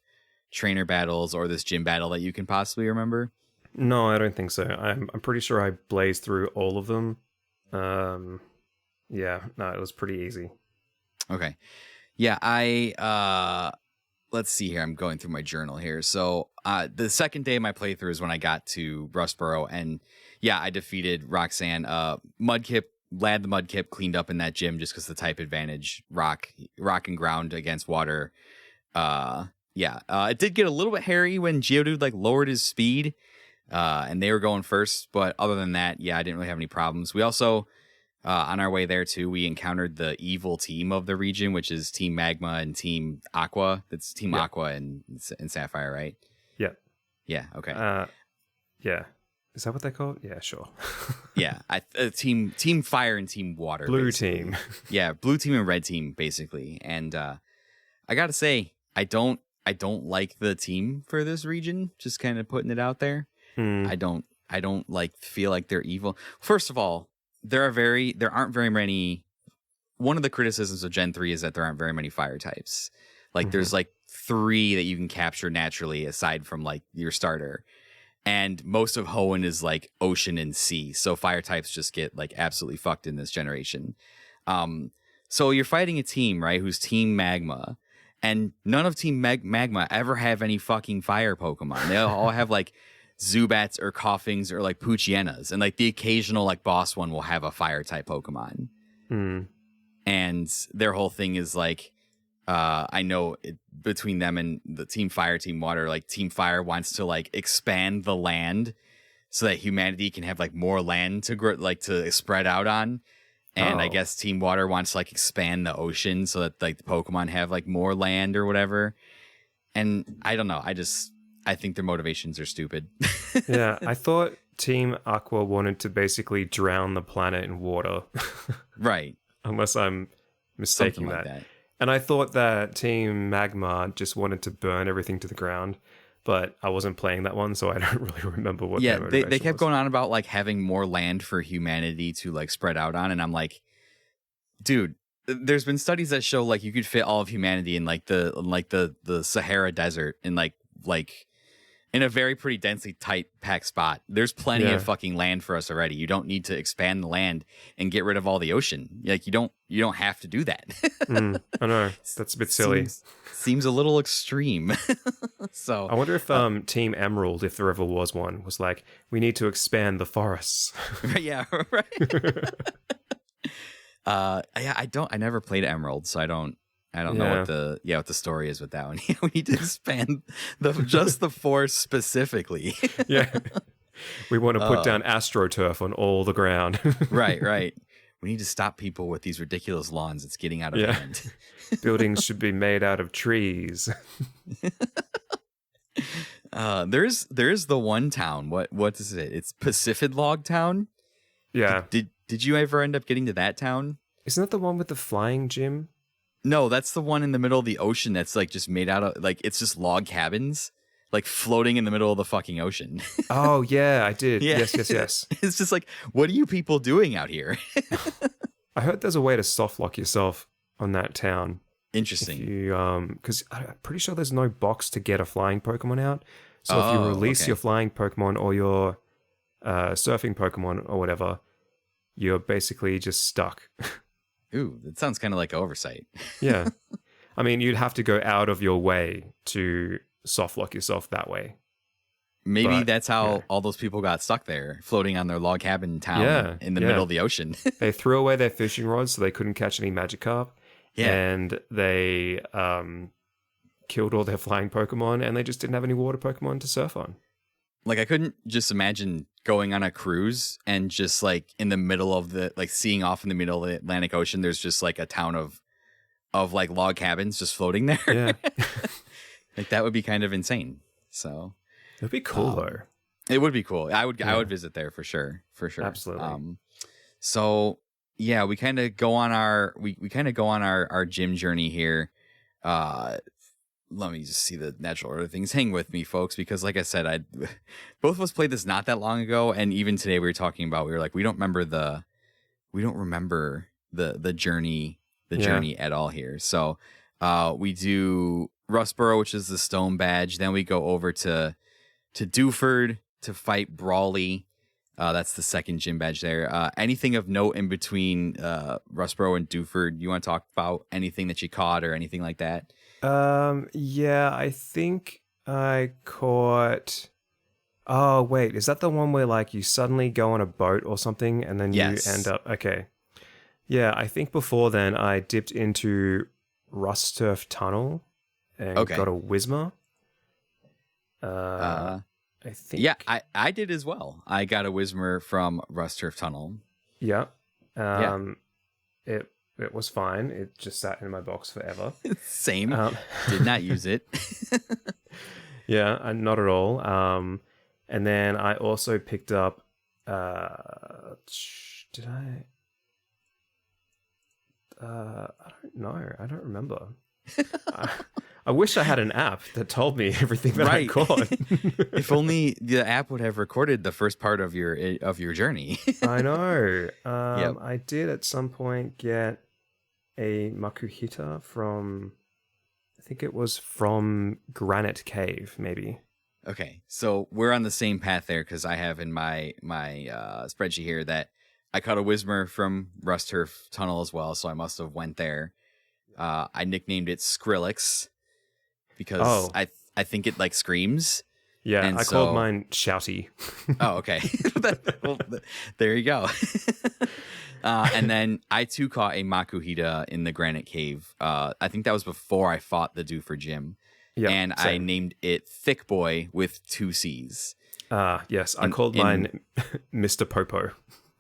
trainer battles or this gym battle that you can possibly remember? No, I don't think so. I'm pretty sure I blazed through all of them. Yeah, no, it was pretty easy. Okay. Yeah, let's see here. I'm going through my journal here. So the second day of my playthrough is when I got to Rustboro, and yeah, I defeated Roxanne. Mudkip, Lad the Mudkip cleaned up in that gym just because the type advantage, rock and ground against water. It did get a little bit hairy when Geodude like lowered his speed, and they were going first. But other than that, yeah, I didn't really have any problems. We also, on our way there too, we encountered the evil team of the region, which is Team Magma and Team Aqua. That's Team Aqua and Sapphire, right? Yeah. Yeah. Okay. Yeah. Is that what they're called? Yeah, sure. Yeah, team fire and team water. Blue basically. team. Yeah, blue team and red team basically. And I gotta say, I don't like the team for this region. Just kind of putting it out there. I don't like feel like they're evil. First of all, there aren't very many. One of the criticisms of Gen 3 is that there aren't very many fire types. Like there's like 3 that you can capture naturally aside from like your starter. And most of Hoenn is like ocean and sea. So fire types just get like absolutely fucked in this generation. So you're fighting a team, right, who's Team Magma. And none of Team Magma ever have any fucking fire Pokemon. They all have like Zubats or Coughings or like Poochyenas. And like the occasional like boss one will have a fire type Pokemon. And their whole thing is like, I know between them and the Team Fire, Team Water, like Team Fire wants to like expand the land so that humanity can have like more land to to spread out on. And I guess Team Water wants to like expand the ocean so that like the Pokemon have like more land or whatever. And I don't know. I think their motivations are stupid. Yeah, I thought Team Aqua wanted to basically drown the planet in water. Right. Unless I'm mistaking Something like that. that. And I thought that Team Magma just wanted to burn everything to the ground, but I wasn't playing that one, so I don't really remember what. Yeah, their they motivation kept was. going on about like having more land for humanity to like spread out on, and I'm like, dude, there's been studies that show like you could fit all of humanity in like the Sahara Desert in like in a very pretty densely tight packed spot. There's plenty of fucking land for us already. You don't need to expand the land and get rid of all the ocean. Like you don't have to do that. I know that's a bit silly. Seems a little extreme. So I wonder if Team Emerald, if there ever was one, was like, we need to expand the forests. Yeah, right. I never played Emerald, so I don't know what the story is with that one. We need to expand just the forest specifically. Yeah. We want to put down AstroTurf on all the ground. Right. We need to stop people with these ridiculous lawns. It's getting out of hand. Buildings should be made out of trees. There is the one town. What is it? It's Pacific Log Town. Yeah. Did you ever end up getting to that town? Isn't that the one with the flying gym? No, that's the one in the middle of the ocean that's like just made out of like it's just log cabins like floating in the middle of the fucking ocean. Oh yeah, I did. Yeah. Yes. It's just like, what are you people doing out here? I heard there's a way to soft lock yourself on that town. Interesting. If you because I'm pretty sure there's no box to get a flying Pokemon out. So if you release your flying Pokemon or your surfing Pokemon or whatever, you're basically just stuck. Ooh, that sounds kind of like oversight. Yeah. I mean, you'd have to go out of your way to soft lock yourself that way. Maybe that's how all those people got stuck there, floating on their log cabin town in the middle of the ocean. They threw away their fishing rods so they couldn't catch any Magikarp. Yeah. And they killed all their flying Pokemon, and they just didn't have any water Pokemon to surf on. Like, I couldn't just imagine going on a cruise and just like in the middle of seeing off in the middle of the Atlantic Ocean, there's just like a town of like log cabins just floating there. Yeah. Like that would be kind of insane. So it'd be cool though. It would be cool. I would visit there for sure. Absolutely. So yeah, we kind of go on our gym journey here. Let me just see the natural order of things. Hang with me, folks, because like I said, both of us played this not that long ago, and even today we were talking about, we were like, we don't remember the journey at all here. So we do Rustboro, which is the stone badge. Then we go over to Dewford to fight Brawly. That's the second gym badge there. Anything of note in between Rustboro and Dewford? You want to talk about anything that you caught or anything like that? Yeah, I think I caught... Oh, wait, is that the one where, like, you suddenly go on a boat or something, and then you end up... Okay. Yeah, I think before then, I dipped into Rusturf Tunnel and got a Whismur. I think... Yeah, I did as well. I got a Whismur from Rusturf Tunnel. Yeah. It was fine. It just sat in my box forever. Same. Did not use it. Yeah, not at all. And then I also picked up. Did I? I don't know. I don't remember. I wish I had an app that told me everything that I caught. If only the app would have recorded the first part of your journey. I know. Yep. I did at some point get a Makuhita from, I think it was from Granite Cave, maybe. Okay, so we're on the same path there because I have in my spreadsheet here that I caught a Whismer from Rust Turf Tunnel as well, so I must have went there. I nicknamed it Skrillex because I think it like screams. Yeah, and I called mine Shouty. Oh, okay. Well, there you go. And then I too caught a Makuhita in the Granite Cave. I think that was before I fought the Doofer Gym. Yeah, and same. I named it Thick Boy with 2 C's. Yes, I called mine Mr. Popo.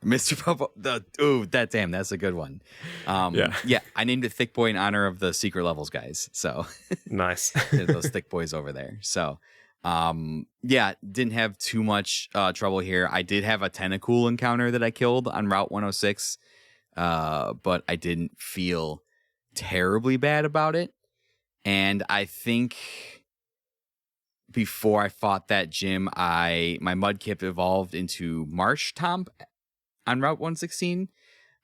Mr. Popo. That's a good one. Yeah, I named it Thick Boy in honor of the secret levels guys. So nice. Those thick boys over there. So didn't have too much trouble here. I did have a Tentacool encounter that I killed on Route 106, but I didn't feel terribly bad about it. And I think before I fought that gym, my Mudkip evolved into Marsh Tomp on Route 116.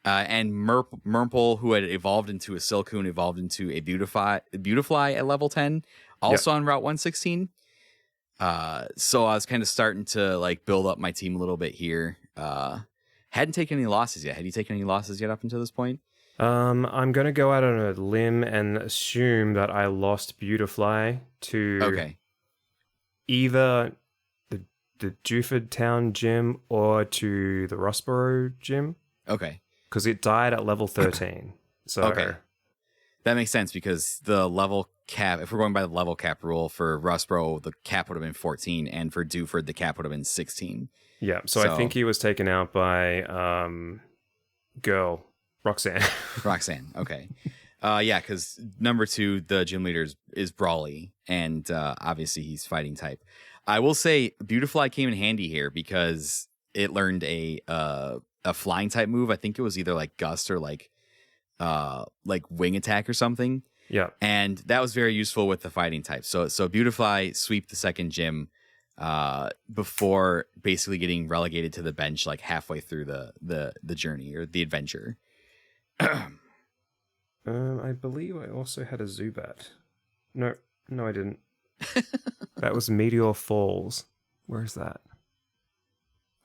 And Murple, who had evolved into a Silcoon, evolved into a Beautifly at level 10, also on Route 116. So I was kind of starting to like build up my team a little bit here. Hadn't taken any losses yet. Had you taken any losses yet up until this point? I'm going to go out on a limb and assume that I lost Beautifly to either the Dewford Town gym or to the Rossborough gym. Okay. Because it died at level 13. So okay. That makes sense because the level cap, if we're going by the level cap rule for Rossborough, the cap would have been 14, and for Dewford, the cap would have been 16. Yeah, so I think he was taken out by Roxanne. Roxanne, okay. Because number 2, the gym leader is Brawly, and obviously he's fighting type. I will say Beautifly came in handy here because it learned a flying type move. I think it was either like Gust or like wing attack or something. Yeah. And that was very useful with the fighting type. So Beautifly sweep the second gym before basically getting relegated to the bench like halfway through the journey or the adventure. I believe I also had a Zubat. No, I didn't. That was Meteor Falls. Where is that?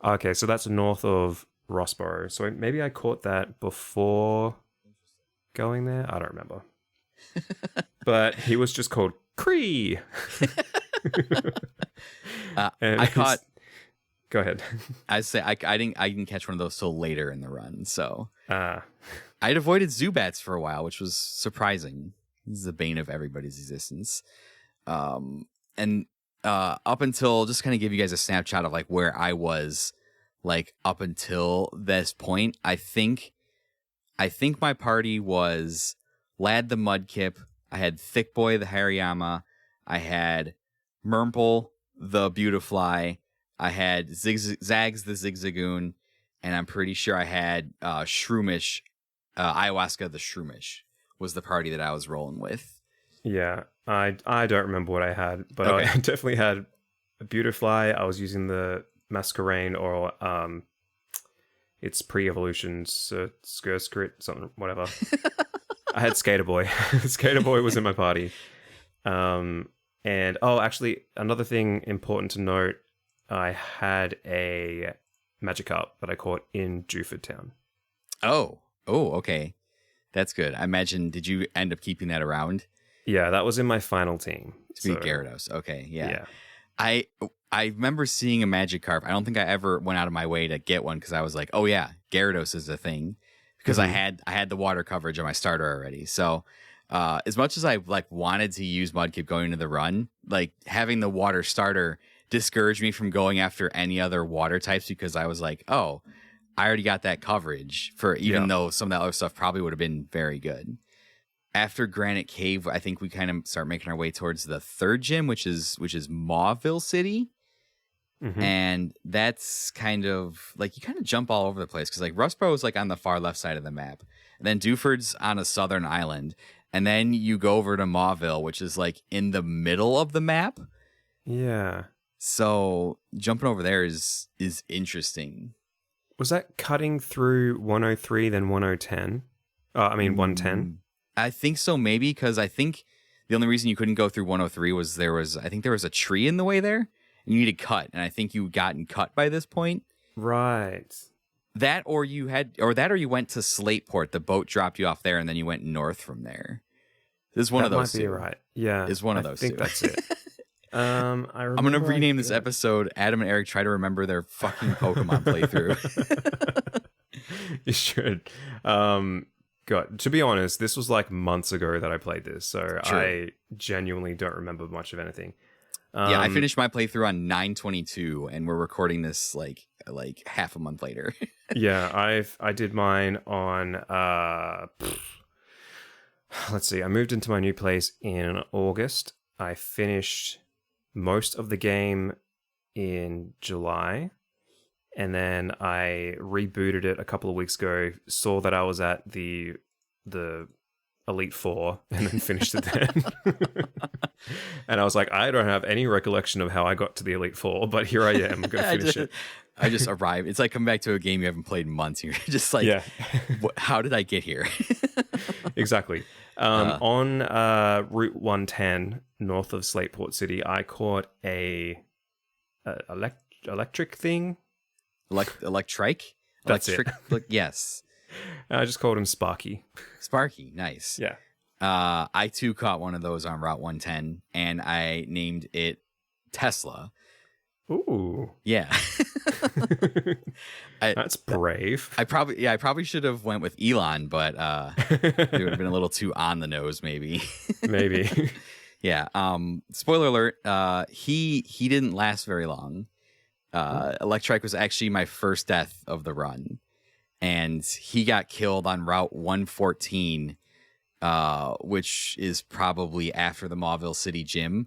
Okay, so that's north of Rossborough. So maybe I caught that before going there. I don't remember. But he was just called Cree. I caught. Go ahead. I'd say I didn't catch one of those till later in the run. So I'd avoided Zubats for a while, which was surprising. This is the bane of everybody's existence. And up until, just kind of give you guys a snapshot of like where I was like up until this point, I think my party was Lad the Mudkip, I had Thick Boy the Hariyama, I had Murmple the Beautifly, I had Zags the Zigzagoon, and I'm pretty sure I had Shroomish, Ayahuasca the Shroomish was the party that I was rolling with. Yeah, I don't remember what I had, but okay. I definitely had a Beautifly. I was using the Masquerain or its pre-evolution Skirskrit, something, whatever. I had Skater Boy. Skater Boy was in my party. And actually, another thing important to note, I had a Magikarp that I caught in Dewford Town. Oh, okay. That's good. I imagine, did you end up keeping that around? Yeah, that was in my final team. To be Gyarados. Okay, yeah. I remember seeing a Magikarp. I don't think I ever went out of my way to get one because I was like, oh yeah, Gyarados is a thing. Because I had the water coverage on my starter already. So as much as I like wanted to use Mudkip going into the run, like having the water starter discouraged me from going after any other water types because I was like, oh, I already got that coverage for even though some of that other stuff probably would have been very good. After Granite Cave, I think we kind of start making our way towards the third gym, which is Mauville City. And that's kind of like you kind of jump all over the place because like Rustboro is like on the far left side of the map. And then Dewford's on a southern island. And then you go over to Mauville, which is like in the middle of the map. Yeah. So jumping over there is interesting. Was that cutting through 103 then 1010? I mean 110? I think so, maybe, because I think the only reason you couldn't go through 103 was there was a tree in the way there. And you need to cut, and I think you gotten cut by this point. Right. Or you went to Slateport. The boat dropped you off there, and then you went north from there. This is one of those two. That might be right. Yeah. It's one of those two. I think that's it. I'm going to rename this episode Adam and Eric Try to Remember Their Fucking Pokemon Playthrough. You should. God, to be honest, this was like months ago that I played this, so True. I genuinely don't remember much of anything. Yeah, I finished my playthrough on 9/22, and we're recording this like half a month later. Yeah, I did mine on let's see, I moved into my new place in August. I finished most of the game in July, and then I rebooted it a couple of weeks ago, saw that I was at the Elite Four, and then finished it then. And I was like, I don't have any recollection of how I got to the Elite Four, but here I am. I'm going to finish it. I just arrived. It's like coming back to a game you haven't played in months. You're just like, how did I get here? Exactly. On Route 110, north of Slateport City, I caught a electric thing. Electric? That's it. Yes. I just called him Sparky. Sparky, nice. Yeah. I too caught one of those on Route 110, and I named it Tesla. Ooh. Yeah. That's brave. I probably should have went with Elon, but it would have been a little too on the nose, maybe. Maybe. Yeah. Spoiler alert. He didn't last very long. Electrike was actually my first death of the run, and he got killed on Route 114, which is probably after the Mauville City Gym.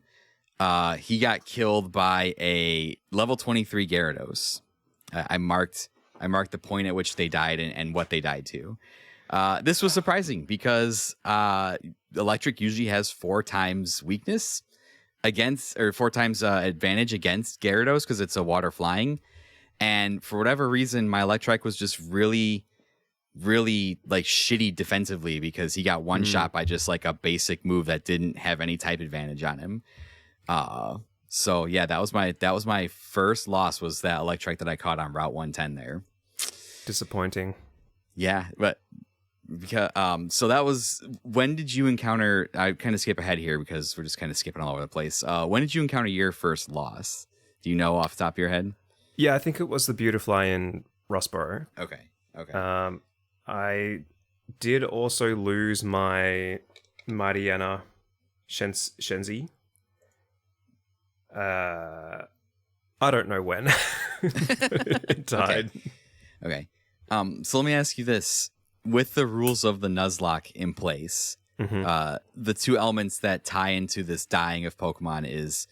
He got killed by a level 23 Gyarados. I marked the point at which they died and what they died to. This was surprising because Electric usually has 4 times weakness against, or 4 times advantage against Gyarados because it's a water flying. And for whatever reason, my Electric was just really like shitty defensively because he got one shot by just like a basic move that didn't have any type advantage on him. So yeah, that was my first loss, was that Electric that I caught on Route 110 there. Disappointing. Yeah, but because so that was, when did you encounter, I kind of skip ahead here because we're just kind of skipping all over the place. When did you encounter your first loss? Do you know off the top of your head? Yeah, I think it was the Beautifly in Rustboro. Okay. I did also lose my Mariana Shenzi. I don't know when. It died. Okay. So let me ask you this. With the rules of the Nuzlocke in place, the 2 elements that tie into this dying of Pokemon is,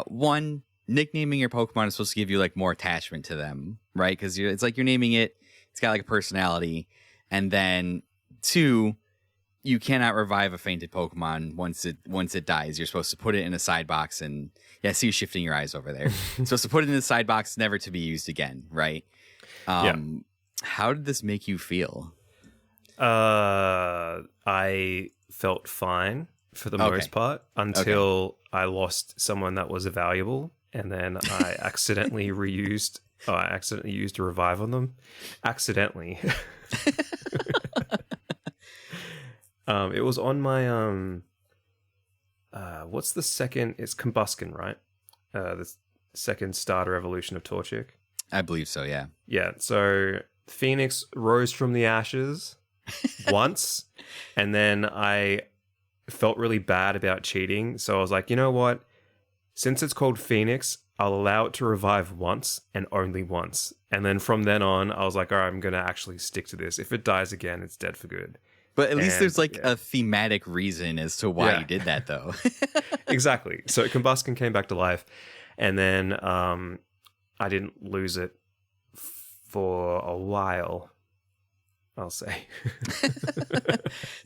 one, nicknaming your Pokemon is supposed to give you like more attachment to them, right? Because it's like you're naming it, it's got like a personality. And then 2, you cannot revive a fainted Pokemon once it dies. You're supposed to put it in a side box, and I see you shifting your eyes over there. Supposed to put it in the side box, never to be used again, right? Yeah. How did this make you feel? I felt fine for the most part until I lost someone that was valuable, and then I accidentally used a revive on them. Accidentally. It was on my what's the second? It's Combuskin, right? The second starter evolution of Torchic. I believe so. Yeah. Yeah. So Phoenix rose from the ashes once, and then I felt really bad about cheating. So I was like, you know what? Since it's called Phoenix, I'll allow it to revive once and only once. And then from then on, I was like, all right, I'm going to actually stick to this. If it dies again, it's dead for good. But at least there's like a thematic reason as to why you did that, though. Exactly. So Combuskin came back to life. And then I didn't lose it for a while, I'll say.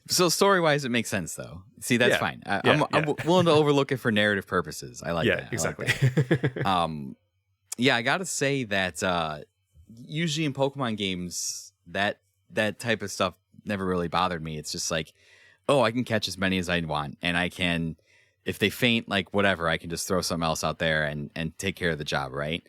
So story-wise, it makes sense, though. See, that's fine. I'm willing to overlook it for narrative purposes. I like that. Yeah, exactly. Yeah, I gotta say that usually in Pokemon games, that type of stuff never really bothered me. It's just like, oh, I can catch as many as I want, and I can, if they faint, like whatever, I can just throw something else out there and take care of the job, right?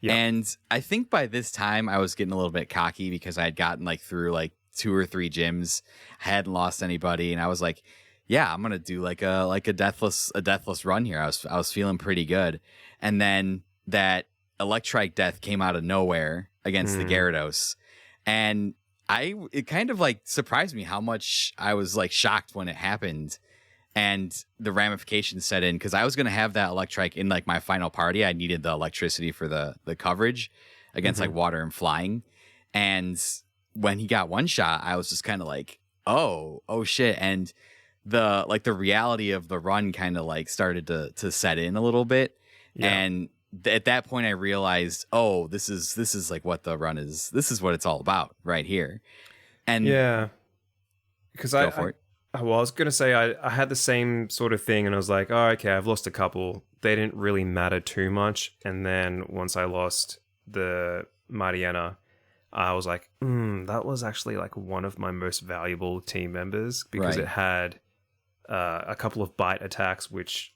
Yeah. And I think by this time I was getting a little bit cocky because I had gotten like through like 2 or 3 gyms, I hadn't lost anybody, and I was like, yeah, I'm gonna do like a deathless run here. I was feeling pretty good, and then that Electrike death came out of nowhere against the Gyarados, and it kind of like surprised me how much I was like shocked when it happened, and the ramifications set in, because I was gonna have that Electrike in like my final party. I needed the electricity for the coverage against like water and flying, and when he got one shot, I was just kind of like, oh shit, and the reality of the run kind of like started to set in a little bit, and at that point I realized, oh, this is like what the run is. This is what it's all about right here. And because I was gonna say I had the same sort of thing, and I was like, oh, okay, I've lost a couple. They didn't really matter too much, and then once I lost the Mariana, I was like, that was actually like one of my most valuable team members, because it had a couple of bite attacks which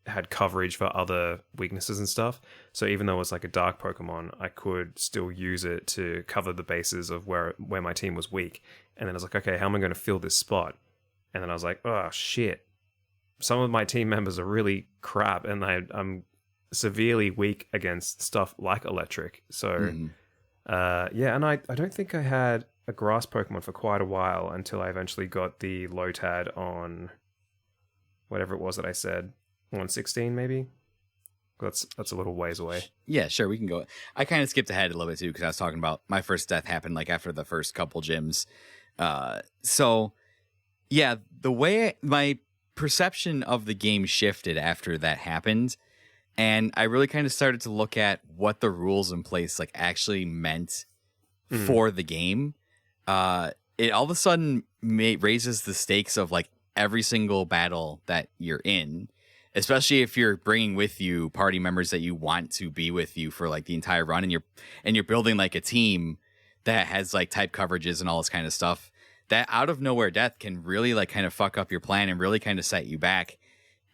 had coverage for other weaknesses and stuff. So even though it was like a dark Pokemon, I could still use it to cover the bases of where my team was weak. And then I was like, okay, how am I going to fill this spot? And then I was like, oh shit, some of my team members are really crap, and I'm severely weak against stuff like Electric. So and I don't think I had a grass Pokemon for quite a while until I eventually got the Lotad on whatever it was that I said, 116 maybe. That's a little ways away. Yeah, sure, we can go. I kind of skipped ahead a little bit too, because I was talking about my first death happened like after the first couple gyms. So yeah, the way my perception of the game shifted after that happened, and I really kind of started to look at what the rules in place like actually meant for the game. It all of a sudden raises the stakes of like every single battle that you're in, especially if you're bringing with you party members that you want to be with you for like the entire run, and you're building like a team that has like type coverages and all this kind of stuff. That out of nowhere death can really like kind of fuck up your plan and really kind of set you back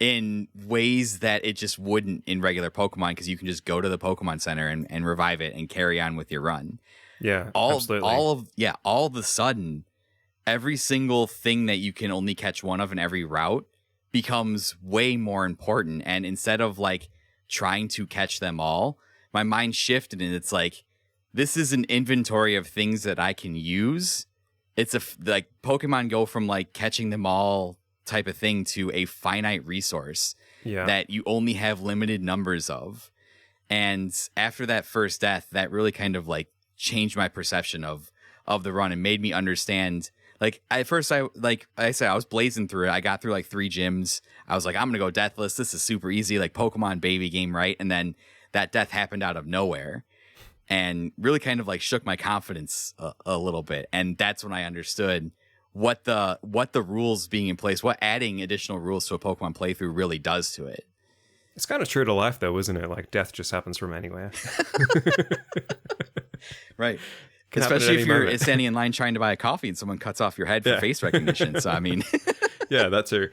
in ways that it just wouldn't in regular Pokemon, because you can just go to the Pokemon Center and revive it and carry on with your run. Yeah, absolutely. All of a sudden, every single thing that you can only catch one of in every route becomes way more important. And instead of like trying to catch them all, my mind shifted, and it's like, this is an inventory of things that I can use. It's like Pokemon go from like catching them all type of thing to a finite resource that you only have limited numbers of. And after that first death, that really kind of like changed my perception of the run and made me understand. Like at first, I said, I was blazing through it. I got through like 3 gyms. I was like, I'm gonna go deathless. This is super easy, like Pokemon baby game, right? And then that death happened out of nowhere, and really kind of like shook my confidence a little bit. And that's when I understood what the rules being in place, what adding additional rules to a Pokemon playthrough really does to it. It's kind of true to life, though, isn't it? Like, death just happens from anywhere. Right. Especially if you're standing in line trying to buy a coffee and someone cuts off your head for face recognition. So, I mean... Yeah, that too.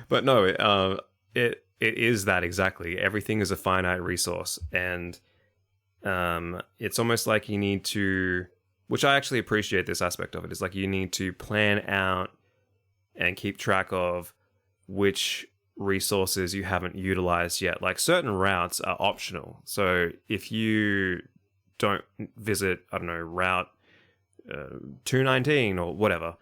But no, it is that exactly. Everything is a finite resource. And it's almost like you need to... Which I actually appreciate this aspect of it. It's like you need to plan out and keep track of which resources you haven't utilized yet. Like certain routes are optional. So if you don't visit, I don't know, route 219 or whatever,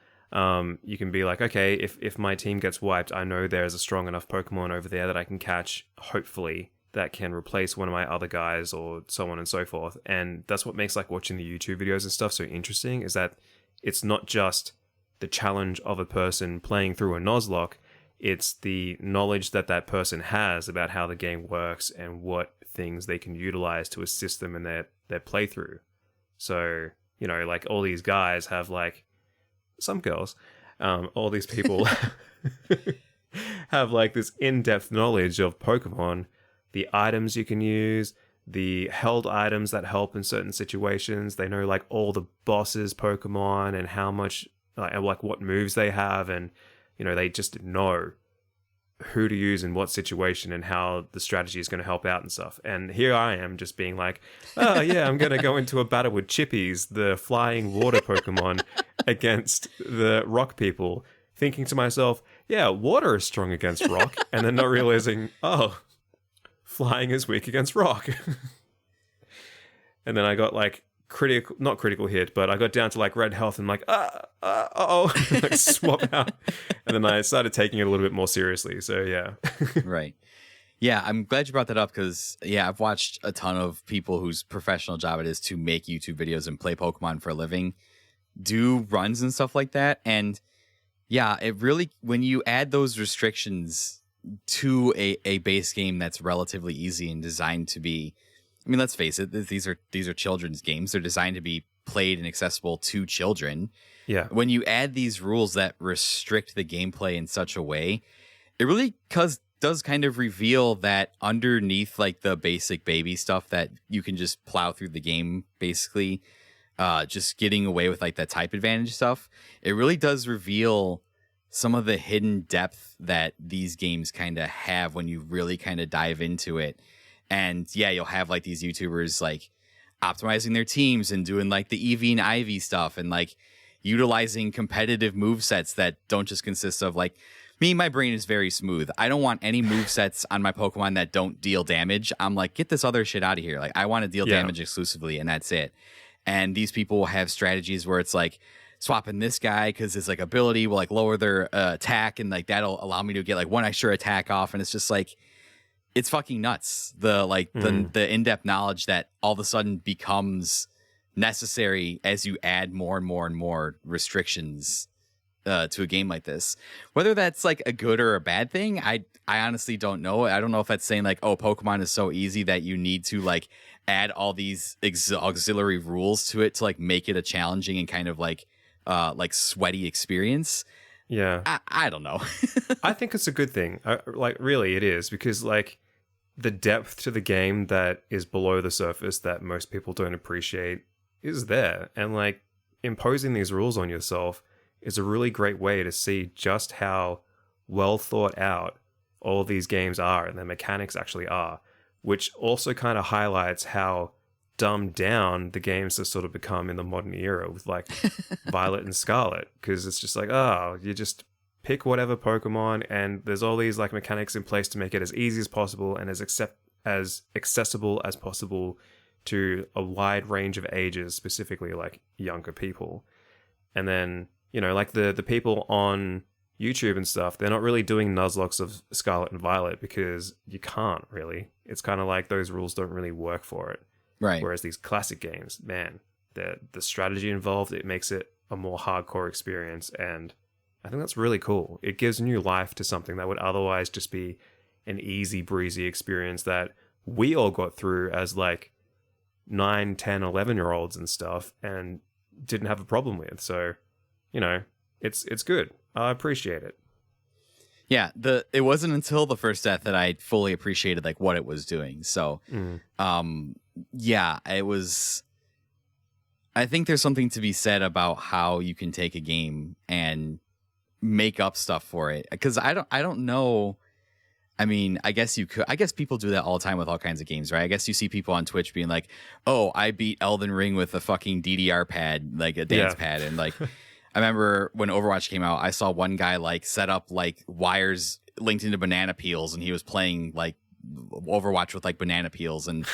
you can be like, okay, if my team gets wiped, I know there's a strong enough Pokemon over there that I can catch, hopefully, that can replace one of my other guys or so on and so forth. And that's what makes like watching the YouTube videos and stuff so interesting, is that it's not just the challenge of a person playing through a Nuzlocke, it's the knowledge that person has about how the game works and what things they can utilize to assist them in their playthrough. So, you know, like all these guys have like some girls, all these people have like this in-depth knowledge of Pokemon, the items you can use, the held items that help in certain situations. They know like all the bosses Pokemon and how much like what moves they have, and you know, they just know who to use in what situation and how the strategy is going to help out and stuff. And here I am just being like, oh yeah, I'm going to go into a battle with Chippies, the flying water Pokemon, against the rock people, thinking to myself, yeah, water is strong against rock, and then not realizing, oh, flying is weak against rock. And then I got like not critical hit, but I got down to like red health and like, uh-oh, like swap out. And then I started taking it a little bit more seriously. So yeah. Right. Yeah, I'm glad you brought that up because, yeah, I've watched a ton of people whose professional job it is to make YouTube videos and play Pokemon for a living, do runs and stuff like that. And yeah, it really, when you add those restrictions to a base game that's relatively easy and designed to be, I mean, let's face it, these are children's games. They're designed to be played and accessible to children. Yeah. When you add these rules that restrict the gameplay in such a way, it really does kind of reveal that underneath like the basic baby stuff that you can just plow through the game, basically, just getting away with like that type advantage stuff, it really does reveal some of the hidden depth that these games kind of have when you really kind of dive into it. And yeah, you'll have like these YouTubers like optimizing their teams and doing like the EV and IV stuff and like utilizing competitive move sets that don't just consist of like my brain is very smooth. I don't want any move sets on my Pokemon that don't deal damage. I'm like, get this other shit out of here. Like I want to deal damage exclusively and that's it. And these people will have strategies where it's like swapping this guy because his like ability will like lower their attack and like that'll allow me to get like one extra attack off. And it's just like, it's fucking nuts. The in-depth knowledge that all of a sudden becomes necessary as you add more and more and more restrictions to a game like this. Whether that's like a good or a bad thing, I honestly don't know. I don't know if that's saying like, oh, Pokemon is so easy that you need to like add all these auxiliary rules to it to like make it a challenging and kind of like sweaty experience. Yeah. I don't know. I think it's a good thing. Like really it is, because like the depth to the game that is below the surface that most people don't appreciate is there. And like imposing these rules on yourself is a really great way to see just how well thought out all these games are and their mechanics actually are, which also kind of highlights how dumbed down the games have sort of become in the modern era with like Violet and Scarlet, because it's just like, oh, you just pick whatever Pokemon and there's all these like mechanics in place to make it as easy as possible and as accessible as possible to a wide range of ages, specifically like younger people. And then, you know, like the people on YouTube and stuff, they're not really doing Nuzlockes of Scarlet and Violet because you can't really. It's kind of like those rules don't really work for it. Right. Whereas these classic games, man, the strategy involved, it makes it a more hardcore experience. And I think that's really cool. It gives new life to something that would otherwise just be an easy breezy experience that we all got through as like 9, 10, 11-year-olds and stuff and didn't have a problem with. So, you know, it's good. I appreciate it. Yeah, it wasn't until the first death that I fully appreciated like what it was doing. So, yeah, it was. I think there's something to be said about how you can take a game and make up stuff for it. Because I don't know. I mean, I guess you could. I guess people do that all the time with all kinds of games, right? I guess you see people on Twitch being like, "Oh, I beat Elden Ring with a fucking DDR pad, like a dance pad," and like. I remember when Overwatch came out, I saw one guy like set up like wires linked into banana peels and he was playing like Overwatch with like banana peels. And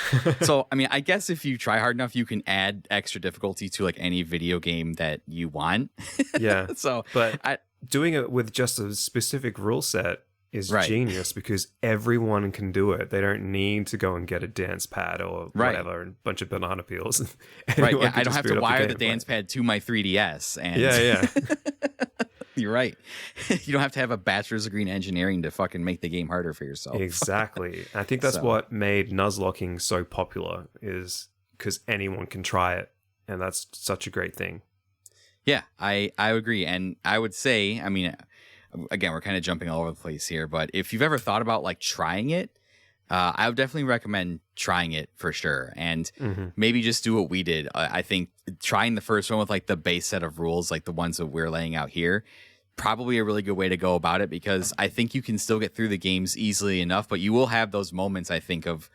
so, I mean, I guess if you try hard enough, you can add extra difficulty to like any video game that you want. Yeah. So, but doing it with just a specific rule set is genius because everyone can do it. They don't need to go and get a dance pad or whatever, and a bunch of banana peels. Right. Yeah, I don't have to wire the dance pad to my 3DS. And yeah. You're right. You don't have to have a bachelor's degree in engineering to fucking make the game harder for yourself. Exactly. I think that's what made Nuzlocking so popular, is because anyone can try it, and that's such a great thing. Yeah, I agree. And I would say, I mean, again, we're kind of jumping all over the place here, but if you've ever thought about like trying it, I would definitely recommend trying it for sure. And maybe just do what we did. I think trying the first one with like the base set of rules, like the ones that we're laying out here, probably a really good way to go about it, because I think you can still get through the games easily enough, but you will have those moments, I think, of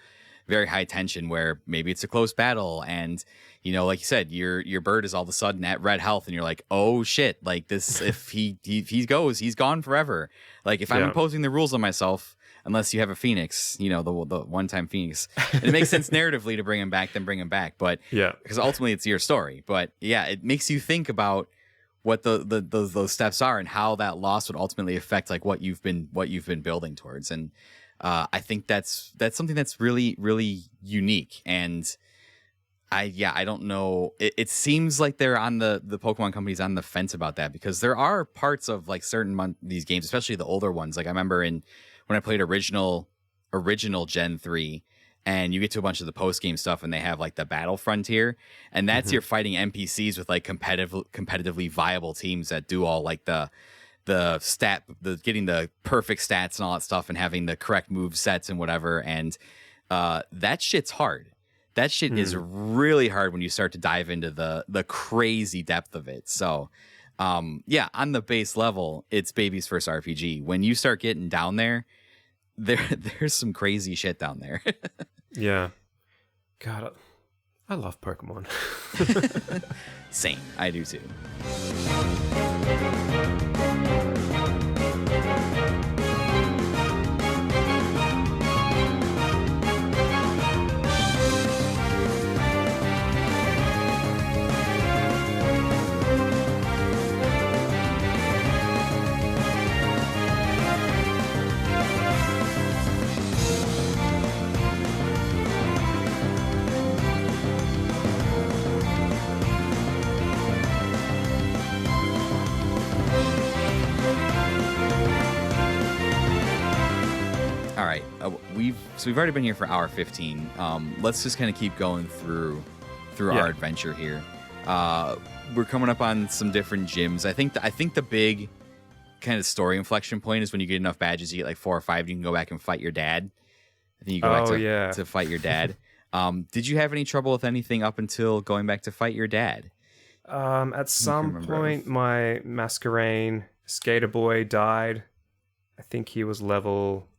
very high tension where maybe it's a close battle and, you know, like you said, your bird is all of a sudden at red health and you're like, oh shit, like this, if he goes, he's gone forever. Like if I'm imposing the rules on myself, unless you have a Phoenix, you know, the one-time Phoenix. And it makes sense narratively to bring him back, then bring him back. But because ultimately it's your story. But yeah, it makes you think about what those steps are and how that loss would ultimately affect like what you've been building towards. And I think that's something that's really, really unique. And I don't know. It seems like they're on the Pokemon company's on the fence about that, because there are parts of like certain these games, especially the older ones. Like I remember when I played original Gen 3, and you get to a bunch of the post-game stuff and they have like the battle frontier, and that's you're fighting NPCs with like competitively viable teams that do all like the getting the perfect stats and all that stuff and having the correct move sets and whatever. And that shit's hard. That shit is really hard when you start to dive into the crazy depth of it. So yeah, on the base level, it's baby's first RPG. When you start getting down there's some crazy shit down there. Yeah. God, I love Pokemon. Same. I do too. All right, we've already been here for hour 15. Let's just kind of keep going through our adventure here. We're coming up on some different gyms. I think the big kind of story inflection point is when you get enough badges. You get like 4 or 5. You can go back and fight your dad. I think you go back to fight your dad. Did you have any trouble with anything up until going back to fight your dad? At some point, my Masquerain Skater Boy died. I think he was level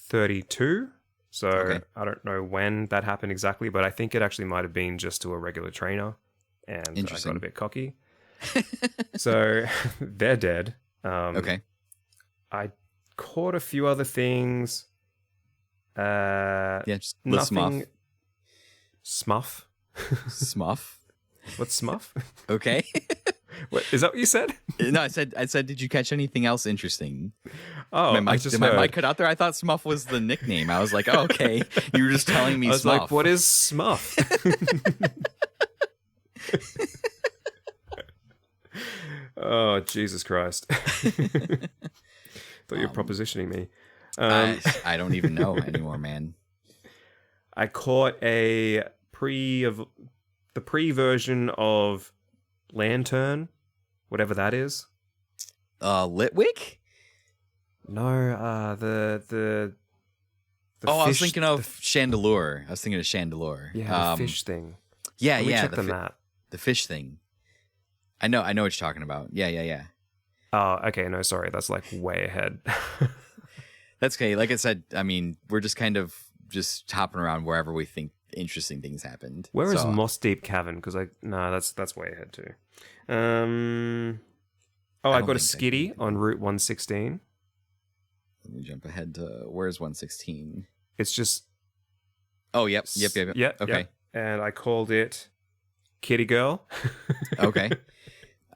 32. So I don't know when that happened exactly, but I think it actually might have been just to a regular trainer, and I got a bit cocky. So they're dead. I caught a few other things. Just nothing. Smuff. Smuff. What's Smuff? Okay. What, is that what you said? No, I said, did you catch anything else interesting? Oh, my mic cut out there? I thought Smuff was the nickname. I was like, oh, okay. You were just telling me Smuff. I was like, what is Smuff? Oh, Jesus Christ. Thought you were propositioning me. I don't even know anymore, man. I caught the pre-version of Lantern, whatever that is. Litwick? No, the fish, I was thinking of Chandelure. Yeah, the fish thing. Yeah, Let me check the map. The fish thing. I know what you're talking about. Yeah. Oh, okay. No, sorry. That's like way ahead. That's okay. Like I said, I mean, we're just kind of just hopping around wherever we think interesting things happened. Where is Moss Deep Cavern? Because that's way ahead too. I got a skitty on Route 116. Let me jump ahead to where's 116. It's just. Oh, yep. Okay. Yep. And I called it Kitty Girl. Okay.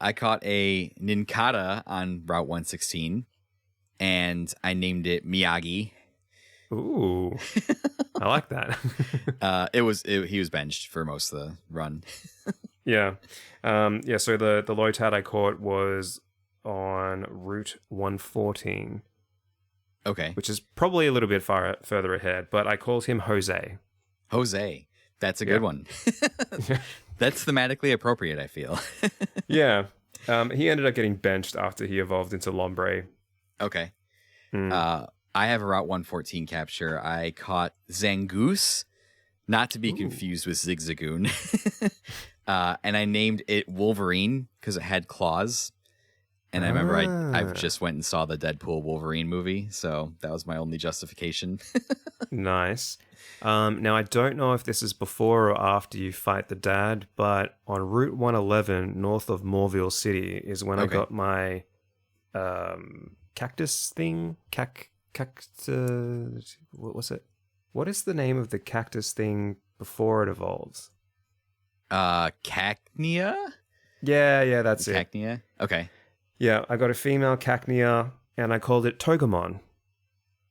I caught a Ninkata on Route 116, and I named it Miyagi. Ooh, I like that. He was benched for most of the run. Yeah. So the Lotad I caught was on Route 114, Okay. which is probably a little bit further ahead, but I called him Jose. Jose. That's a good one. That's thematically appropriate, I feel. Yeah. He ended up getting benched after he evolved into Lombre. Okay. I have a Route 114 capture. I caught Zangoose, not to be confused with Zigzagoon. And I named it Wolverine because it had claws. And I remember I just went and saw the Deadpool Wolverine movie, so that was my only justification. Nice. Now, I don't know if this is before or after you fight the dad, but on Route 111, north of Morville City, is when I got my cactus thing. What was it? What is the name of the cactus thing before it evolves? Cacnea? Yeah, that's it. Cacnea? Okay. Yeah, I got a female Cacnea, and I called it Togemon.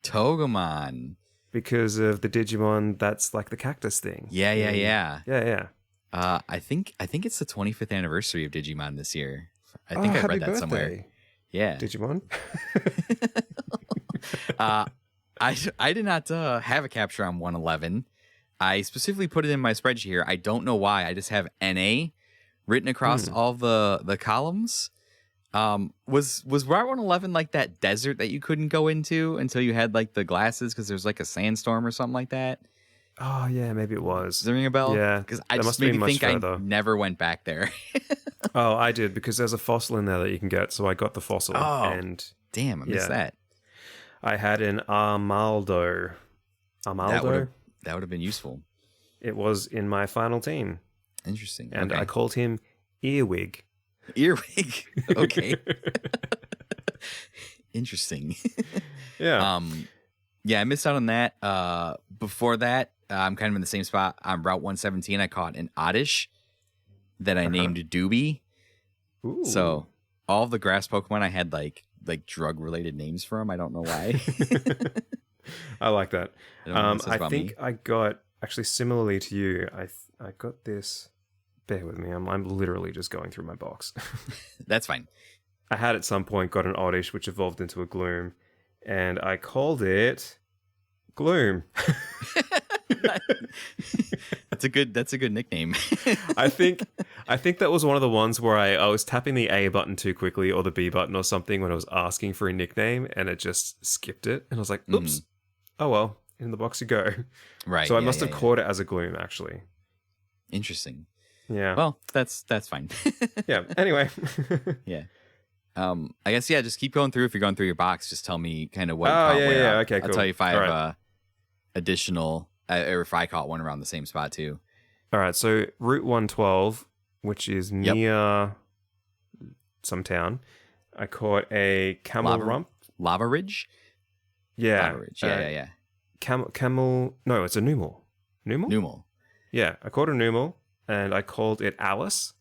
Togemon. Because of the Digimon that's like the cactus thing. Yeah. Yeah. I think it's the 25th anniversary of Digimon this year. I think I read that somewhere. Yeah. Digimon? I did not have a capture on 111. I specifically put it in my spreadsheet here. I don't know why. I just have NA written across all the columns. Was Route 111 like that desert that you couldn't go into until you had like the glasses because there's like a sandstorm or something like that? Oh yeah, maybe it was. Does that ring a bell? Yeah, because I just maybe think I never went back there. Oh, I did because there's a fossil in there that you can get, so I got the fossil. Oh, and damn, I missed that. I had an Armaldo. That would have been useful. It was in my final team. Interesting. And I called him Earwig. Earwig. Okay. Interesting. Yeah. Yeah, I missed out on that. Before that, I'm kind of in the same spot. On Route 117, I caught an Oddish that I named Doobie. Ooh. So all the grass Pokemon, I had like drug-related names for them. I don't know why. I like that. I think I got, actually similarly to you, I got this. Bear with me. I'm literally just going through my box. That's fine. I had at some point got an Oddish, which evolved into a Gloom, and I called it Gloom. That's a good nickname. I think that was one of the ones where I was tapping the A button too quickly or the B button or something when I was asking for a nickname, and it just skipped it, and I was like, oops. Oh well, in the box you go. Right. So I must have caught it as a Gloom, actually. Interesting. Yeah. Well, that's fine. Yeah. Anyway. Yeah. I guess just keep going through. If you're going through your box, just tell me kind of what. Okay, cool. I'll tell you if I have additional, or if I caught one around the same spot too. All right. So Route 112, which is near some town, I caught a camel rump. Lava Ridge. Yeah. Lava Ridge. Yeah. Camel. No, it's a Numel. Numel. Yeah, I caught a Numel. And I called it Alice.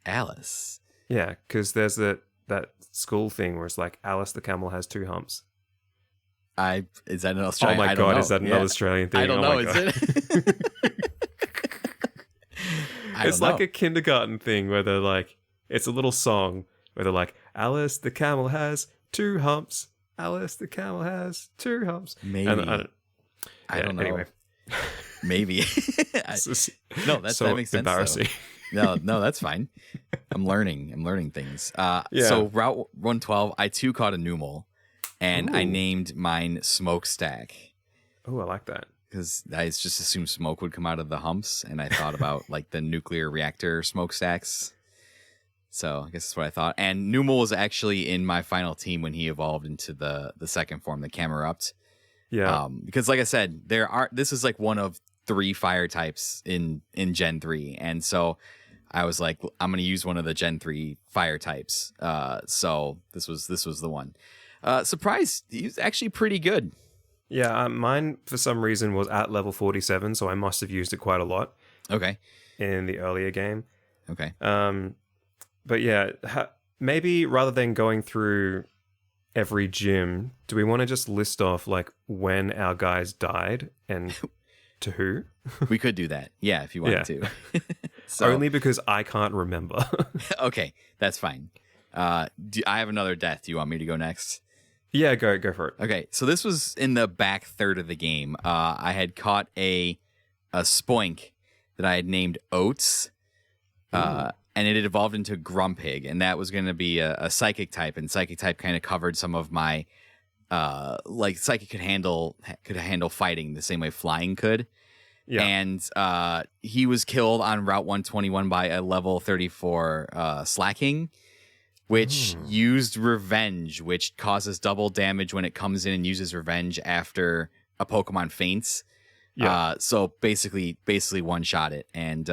Alice? Yeah, because there's that school thing where it's like, Alice the camel has 2 humps. Is that an Australian? Oh my God, is that another Australian thing? I don't know, is it? It's like a kindergarten thing where they're like, it's a little song where they're like, Alice the camel has 2 humps. Alice the camel has 2 humps. Maybe. I don't know. Anyway. Maybe. No, that makes sense. Embarrassing. No, that's fine. I'm learning things. So Route 112, I too caught a Numel, and I named mine Smokestack. Oh, I like that. Because I just assumed smoke would come out of the humps, and I thought about like the nuclear reactor smokestacks. So I guess that's what I thought. And Numel was actually in my final team when he evolved into the second form, the Camerupt. Yeah. Because like I said, this is like one of 3 fire types in Gen 3. And so I was like, I'm going to use one of the Gen 3 fire types. So this was the one. Surprised, he's actually pretty good. Yeah, mine for some reason was at level 47, so I must have used it quite a lot. Okay. In the earlier game. Okay. But yeah, maybe rather than going through every gym, do we want to just list off like when our guys died and to who? We could do that. Yeah, if you wanted to. So, only because I can't remember. Okay, that's fine. I have another death. Do you want me to go next? Yeah, go for it. Okay, so this was in the back third of the game. I had caught a spoink that I had named Oats, and it had evolved into Grumpig, and that was going to be a psychic type, and psychic type kind of covered some of my like psychic could handle fighting the same way flying could. Yeah. And he was killed on Route 121 by a level 34 Slacking, which used Revenge, which causes double damage when it comes in and uses Revenge after a Pokemon faints. Yeah. So basically one-shot it. And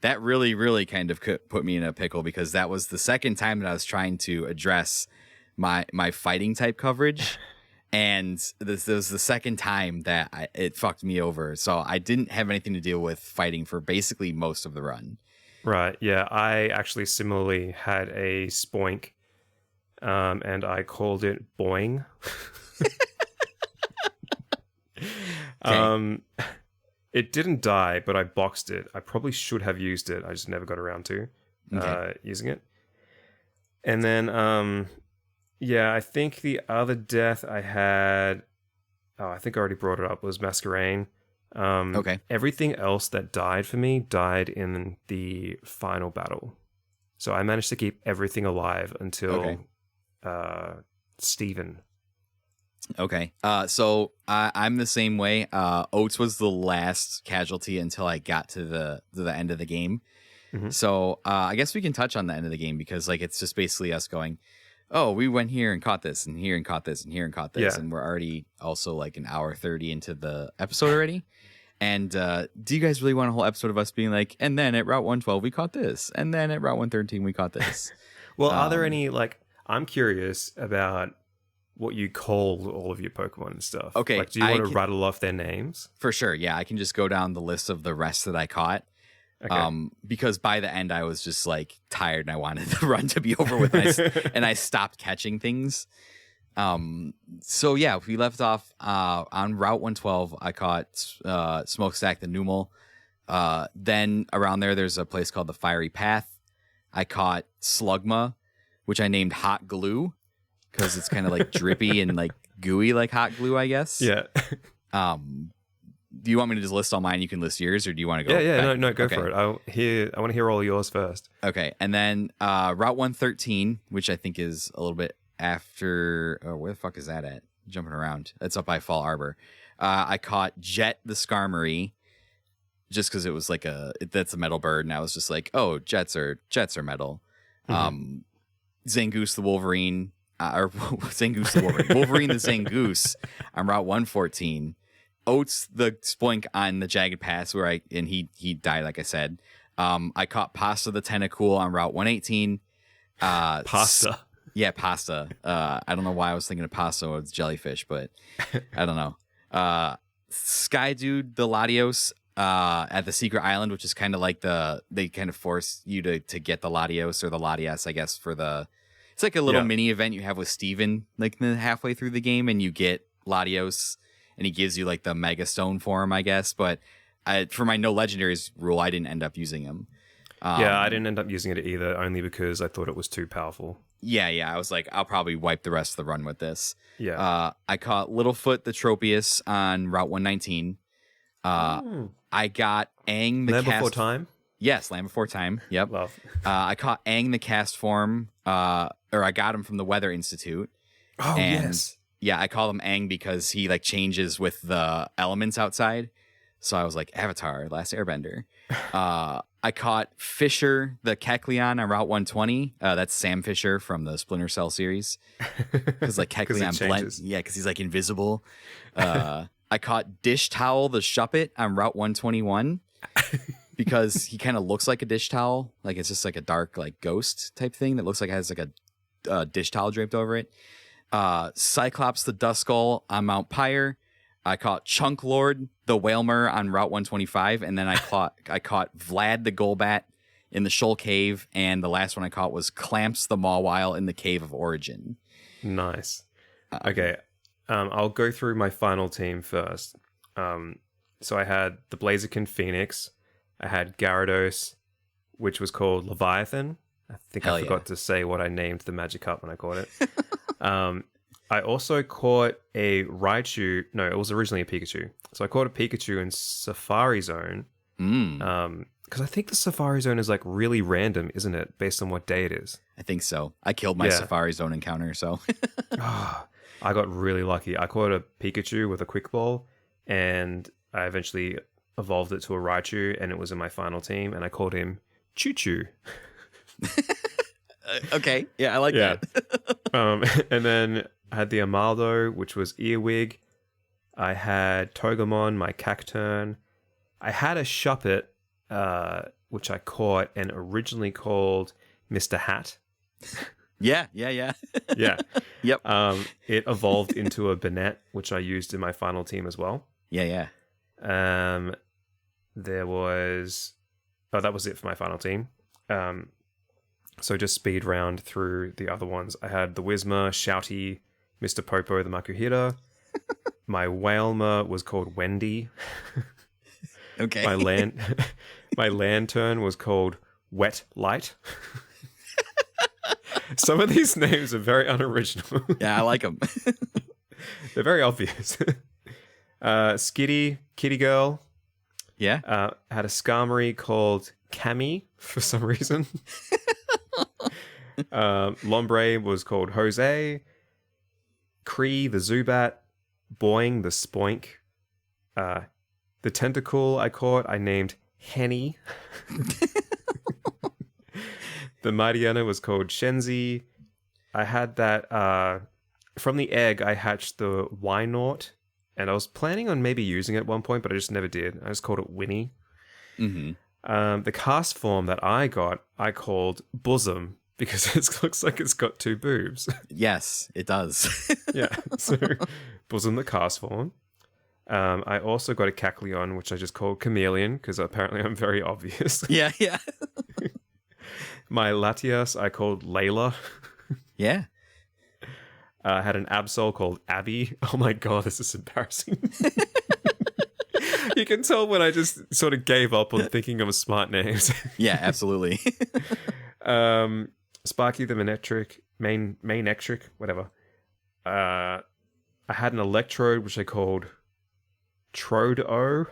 that really, really kind of put me in a pickle, because that was the second time that I was trying to address my fighting type coverage. And this was the second time that it fucked me over. So I didn't have anything to deal with fighting for basically most of the run. Right. Yeah. I actually similarly had a spoink, and I called it Boing. Okay. It didn't die, but I boxed it. I probably should have used it. I just never got around to using it. And then, yeah, I think the other death I had, I think I already brought it up, was Masquerain. Okay. Everything else that died for me died in the final battle. So I managed to keep everything alive until Steven. Okay. So I'm the same way. Oats was the last casualty until I got to the end of the game. Mhm. So I guess we can touch on the end of the game, because like it's just basically us going, oh, we went here and caught this, and here and caught this, and here and caught this, Yeah. and we're already also like an hour 30 into the episode already. And do you guys really want a whole episode of us being like, and then at Route 112 we caught this, and then at Route 113 we caught this? Well, are there any, like, I'm curious about what you call all of your Pokemon and stuff. Okay, Like, do you want to rattle off their names? For sure, yeah. I can just go down the list of the rest that I caught. Okay. Because by the end I was just like tired and I wanted the run to be over with, and I stopped catching things. So yeah, we left off on Route 112. I caught Smokestack the Numel. Then around there's a place called the Fiery Path. I caught Slugma, which I named Hot Glue, because it's kind of like drippy and like gooey like hot glue, I guess. Yeah. Do you want me to just list all mine? You can list yours, or do you want to go? Yeah, no, go Okay. for it. I want to hear all yours first. Okay, and then Route 113, which I think is a little bit after. Oh, where the fuck is that at? Jumping around. It's up by Fall Arbor. I caught Jet the Skarmory, just because it was like that's a metal bird, and I was just like, oh, jets are metal. Mhm. Zangoose the Wolverine, or Zangoose the Wolverine, Wolverine the Zangoose on Route 114. Oats the Spoink on the Jagged Pass, and he died, like I said. I caught Pasta the Tentacool on Route 118. Pasta. Yeah, Pasta. I don't know why I was thinking of pasta or it's jellyfish, but I don't know. Sky Dude the Latios at the Secret Island, which is kind of like they kind of force you to get the Latios or the Latias, I guess, it's like a little mini event you have with Steven like halfway through the game, and you get Latios, and he gives you like the Mega Stone form, I guess. But for my no legendaries rule, I didn't end up using him. Yeah, I didn't end up using it either, only because I thought it was too powerful. Yeah, I was like, I'll probably wipe the rest of the run with this. Yeah. I caught Littlefoot the Tropius on Route 119. I got Aang the Land cast... Before Time? Yes, Land Before Time. Yep. Love. I caught Aang the cast form, or I got him from the Weather Institute. Oh, and yes. Yeah, I call him Aang because he like changes with the elements outside. So I was like, Avatar, Last Airbender. I caught Fisher the Kecleon on Route 120. That's Sam Fisher from the Splinter Cell series. Because like Kecleon blends. Yeah, because he's like invisible. I caught Dish Towel the Shuppet on Route 121. Because he kind of looks like a dish towel. Like it's just like a dark like ghost type thing that looks like it has like a dish towel draped over it. Cyclops the Duskull on Mount Pyre. I caught Chunk Lord the Whalmer on Route 125, and then I caught Vlad the Golbat in the Shoal Cave, and the last one I caught was Clamps the Mawile in the Cave of Origin. Nice. Okay, I'll go through my final team first. So I had the Blaziken Phoenix, I had Gyarados, which was called Leviathan, I think Hell I forgot to say what I named the Magikarp when I caught it. I also caught a Raichu. No, it was originally a Pikachu. So I caught a Pikachu in Safari Zone. Because I think the Safari Zone is like really random, isn't it? Based on what day it is. I think so. I killed my Safari Zone encounter, so. I got really lucky. I caught a Pikachu with a Quick Ball, and I eventually evolved it to a Raichu, and it was in my final team, and I called him Choo Choo. Okay, yeah, I like that. And then I had the Amaldo, which was Earwig. I had Togemon, my Cacturn. I had a Shuppet, which I caught and originally called Mr. Hat. Yeah. Yeah. Yep. It evolved into a Banette, which I used in my final team as well. Yeah. There was... Oh, that was it for my final team. So just speed round through the other ones. I had the Whismur, Shouty, Mr. Popo, the Makuhita. My Wailmer was called Wendy. Okay. My Lantern was called Wet Light. Some of these names are very unoriginal. Yeah, I like them. They're very obvious. Skitty, Kitty Girl. Yeah. Had a Skarmory called Cammy for some reason. Lombre was called Jose. Cree, the Zubat. Boing, the Spoink. The Tentacool I caught, I named Henny. The Mightyena was called Shenzi. I had that... from the egg, I hatched the Wynaut. And I was planning on maybe using it at one point, but I just never did. I just called it Winnie. Mm-hmm. The cast form that I got, I called Bosom, because it looks like it's got two boobs. Yes, it does. Yeah, so Bosom the cast form. I also got a Cacleon, which I just called Chameleon, because apparently I'm very obvious. Yeah. My Latias I called Layla. Yeah. I had an Absol called Abby. Oh my god, this is embarrassing. You can tell when I just sort of gave up on thinking of smart names. Yeah, absolutely. Sparky the Manectric, whatever. I had an Electrode, which I called Trode-O.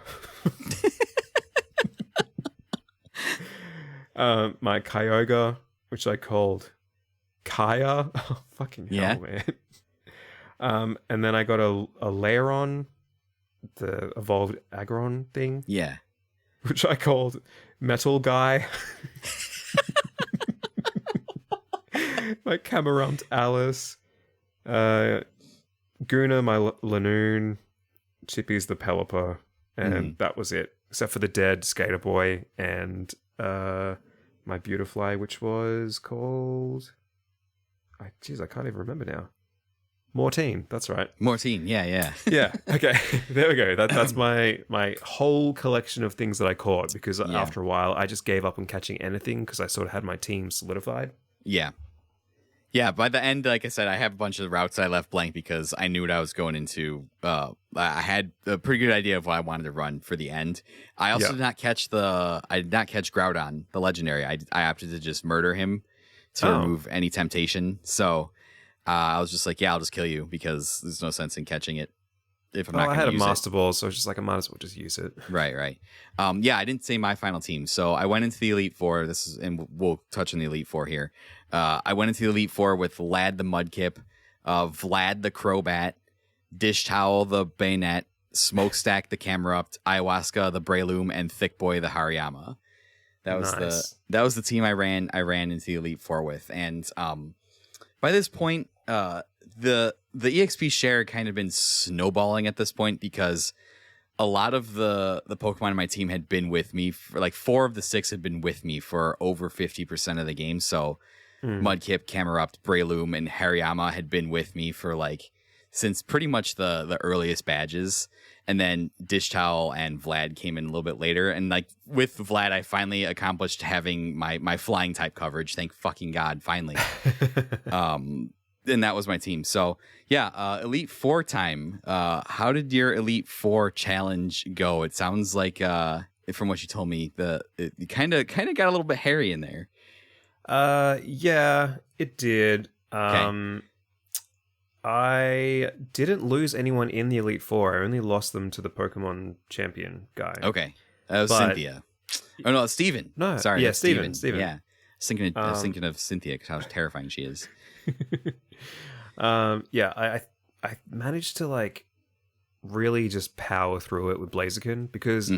My Kyogre, which I called Kaya. Oh, fucking hell, man. And then I got a Lairon, the evolved Aggron thing. Yeah. Which I called Metal Guy. My Camerupt Alice. Guna, my Lanoon. Chippy's the Pelipper. And that was it. Except for the dead Skater Boy and my Beautifly, which was called... I can't even remember now. Mortine, that's right. Mortine, yeah. Yeah, okay. There we go. That's my whole collection of things that I caught, because after a while, I just gave up on catching anything because I sort of had my team solidified. Yeah. Yeah, by the end, like I said, I have a bunch of routes I left blank because I knew what I was going into. I had a pretty good idea of what I wanted to run for the end. I also did not catch Groudon, the legendary. I opted to just murder him to remove any temptation. So I was just like, yeah, I'll just kill you because there's no sense in catching it if I'm not going to use it. I had a Master Ball, so I was just like, I might as well just use it. Right. Yeah, I didn't say my final team. So I went into the Elite Four. And we'll touch on the Elite Four here. I went into the Elite Four with Lad the Mudkip, Vlad the Crobat, Dish Towel the Bayonet, Smokestack the Camerupt, Ayahuasca the Breloom, and Thick Boy the Hariyama. That was the team I ran into the Elite Four with. And by this point, the EXP share kind of been snowballing at this point because a lot of the Pokemon in my team had been with me for like 4 of the 6 had been with me for over 50% of the game. So Mudkip, Camerupt, Breloom, and Hariyama had been with me for like since pretty much the earliest badges. And then Dish Towel and Vlad came in a little bit later. And like with Vlad, I finally accomplished having my flying type coverage. Thank fucking God, finally. And that was my team. So yeah, Elite Four time. How did your Elite Four challenge go? It sounds like from what you told me, it kind of got a little bit hairy in there. Yeah, it did. Okay. I didn't lose anyone in the Elite Four. I only lost them to the Pokemon champion guy. Okay. That was But Cynthia. Oh no, it's Steven. no, Sorry, yeah, that's Steven. Yeah. I was thinking of Cynthia because how terrifying she is. Yeah, I managed to like really just power through it with Blaziken because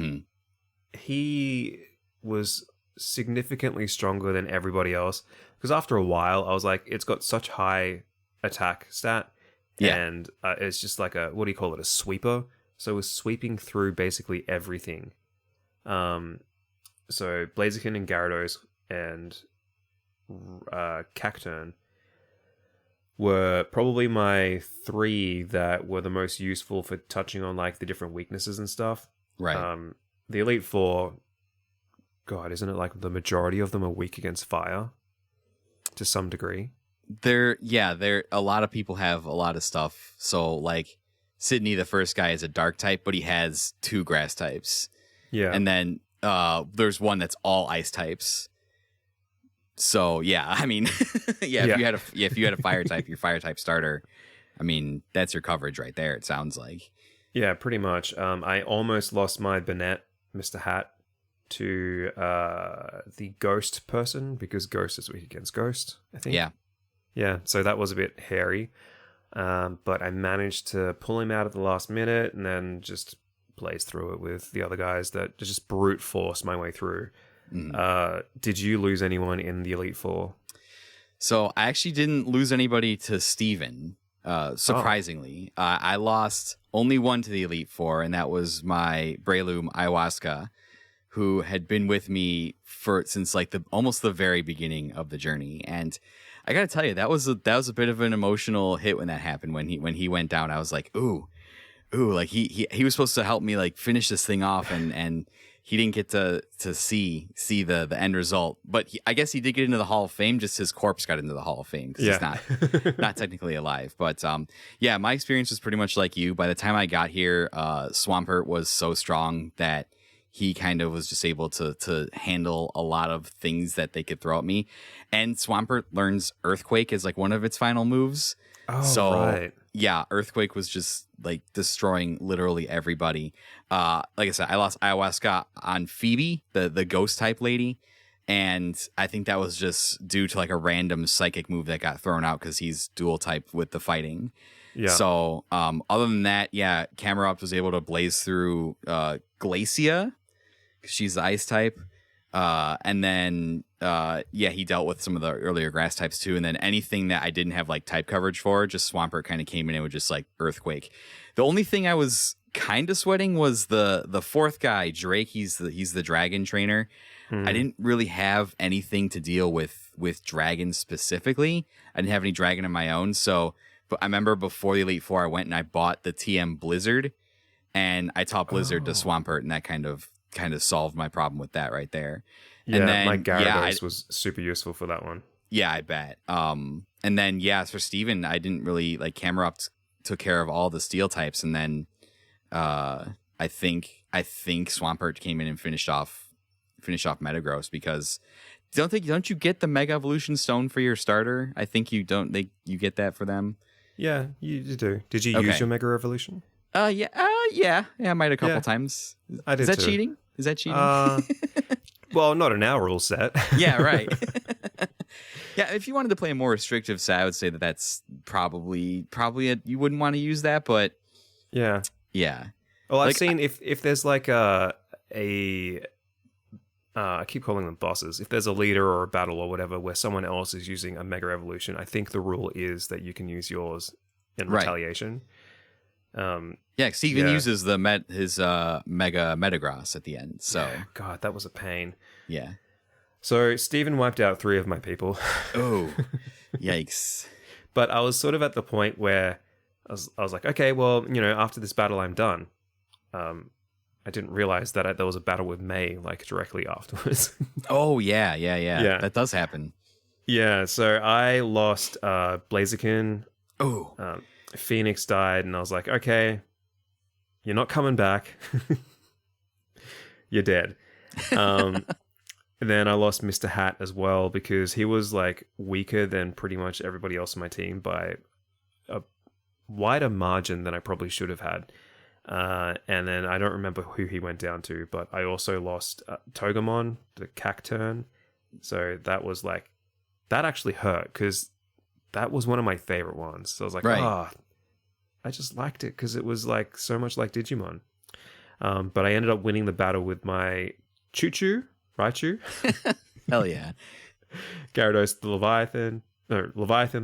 he was significantly stronger than everybody else. Because after a while, I was like, it's got such high attack stat, and it's just like a, what do you call it, a sweeper. So it was sweeping through basically everything. So Blaziken and Gyarados and Cacturne were probably my three that were the most useful for touching on like the different weaknesses and stuff. Right. The Elite Four, God, isn't it like the majority of them are weak against fire to some degree? There a lot of people have a lot of stuff. So like Sydney, the first guy, is a dark type, but he has 2 grass types. Yeah. And then there's one that's all ice types. So yeah, I mean, if you had a fire type, your fire type starter, I mean, that's your coverage right there. It sounds like. Yeah, pretty much. I almost lost my Bennett, Mr. Hat, to the Ghost person because Ghost is weak against Ghost, I think. Yeah. Yeah, so that was a bit hairy. But I managed to pull him out at the last minute and then just blaze through it with the other guys that just brute force my way through. Did you lose anyone in the Elite Four? So I actually didn't lose anybody to Steven, surprisingly. I lost only one to the Elite Four, and that was my Breloom Ayahuasca, who had been with me since like almost the very beginning of the journey. And I gotta tell you, that was a bit of an emotional hit when that happened. When he went down, I was like, ooh, like he was supposed to help me like finish this thing off, and he didn't get to see the end result. But I guess he did get into the Hall of Fame. Just his corpse got into the Hall of Fame because he's not technically alive. But yeah, my experience was pretty much like you. By the time I got here, Swampert was so strong that he kind of was just able to handle a lot of things that they could throw at me. And Swampert learns Earthquake as like one of its final moves. Oh, so right. Yeah, Earthquake was just like destroying literally everybody. Like I said, I lost Ayahuasca on Phoebe, the ghost type lady. And I think that was just due to like a random psychic move that got thrown out because he's dual type with the fighting. Yeah. So other than that, yeah, Camerupt was able to blaze through Glacia because she's the ice type. And then he dealt with some of the earlier grass types too. And then anything that I didn't have like type coverage for, just Swampert kind of came in and would just like Earthquake. The only thing I was kind of sweating was the fourth guy, Drake. He's the dragon trainer. I didn't really have anything to deal with dragon specifically. I didn't have any dragon of my own. So, but I remember before the Elite Four, I went and I bought the TM Blizzard, and I taught Blizzard to Swampert, and that kind of solved my problem with that right there. Yeah, and then, my Gyarados was super useful for that one. Yeah, I bet. And then as for Steven, I didn't really like Camerupt took care of all the steel types, and then I think Swampert came in and finished off Metagross because don't you get the Mega Evolution Stone for your starter? I think you don't. You get that for them. Yeah, you do. Did you use your Mega Evolution? Yeah, I might a couple times. I did. Is that cheating? Well, not in our rule set. Yeah, right. Yeah, if you wanted to play a more restrictive set, I would say that's probably you wouldn't want to use that, but yeah. Well, I've seen if there's like a I keep calling them bosses. If there's a leader or a battle or whatever where someone else is using a Mega Evolution, I think the rule is that you can use yours in retaliation. Steven uses his Mega Metagross at the end. So God, that was a pain. Yeah. So Steven wiped out 3 of my people. Oh, yikes! But I was sort of at the point where I was like, okay, well, after this battle, I'm done. I didn't realize that there was a battle with May like directly afterwards. Oh yeah. That does happen. Yeah, so I lost Blaziken. Oh. Phoenix died, and I was like, okay, you're not coming back. You're dead. And then I lost Mr. Hat as well because he was like weaker than pretty much everybody else on my team by a wider margin than I probably should have had. And then I don't remember who he went down to, but I also lost Togemon, the Cacturn. So that was like, that actually hurt because that was one of my favorite ones. So I was like, Right. I just liked it because it was like so much like Digimon. But I ended up winning the battle with my Raichu, Hell yeah. Gyarados the Leviathan, the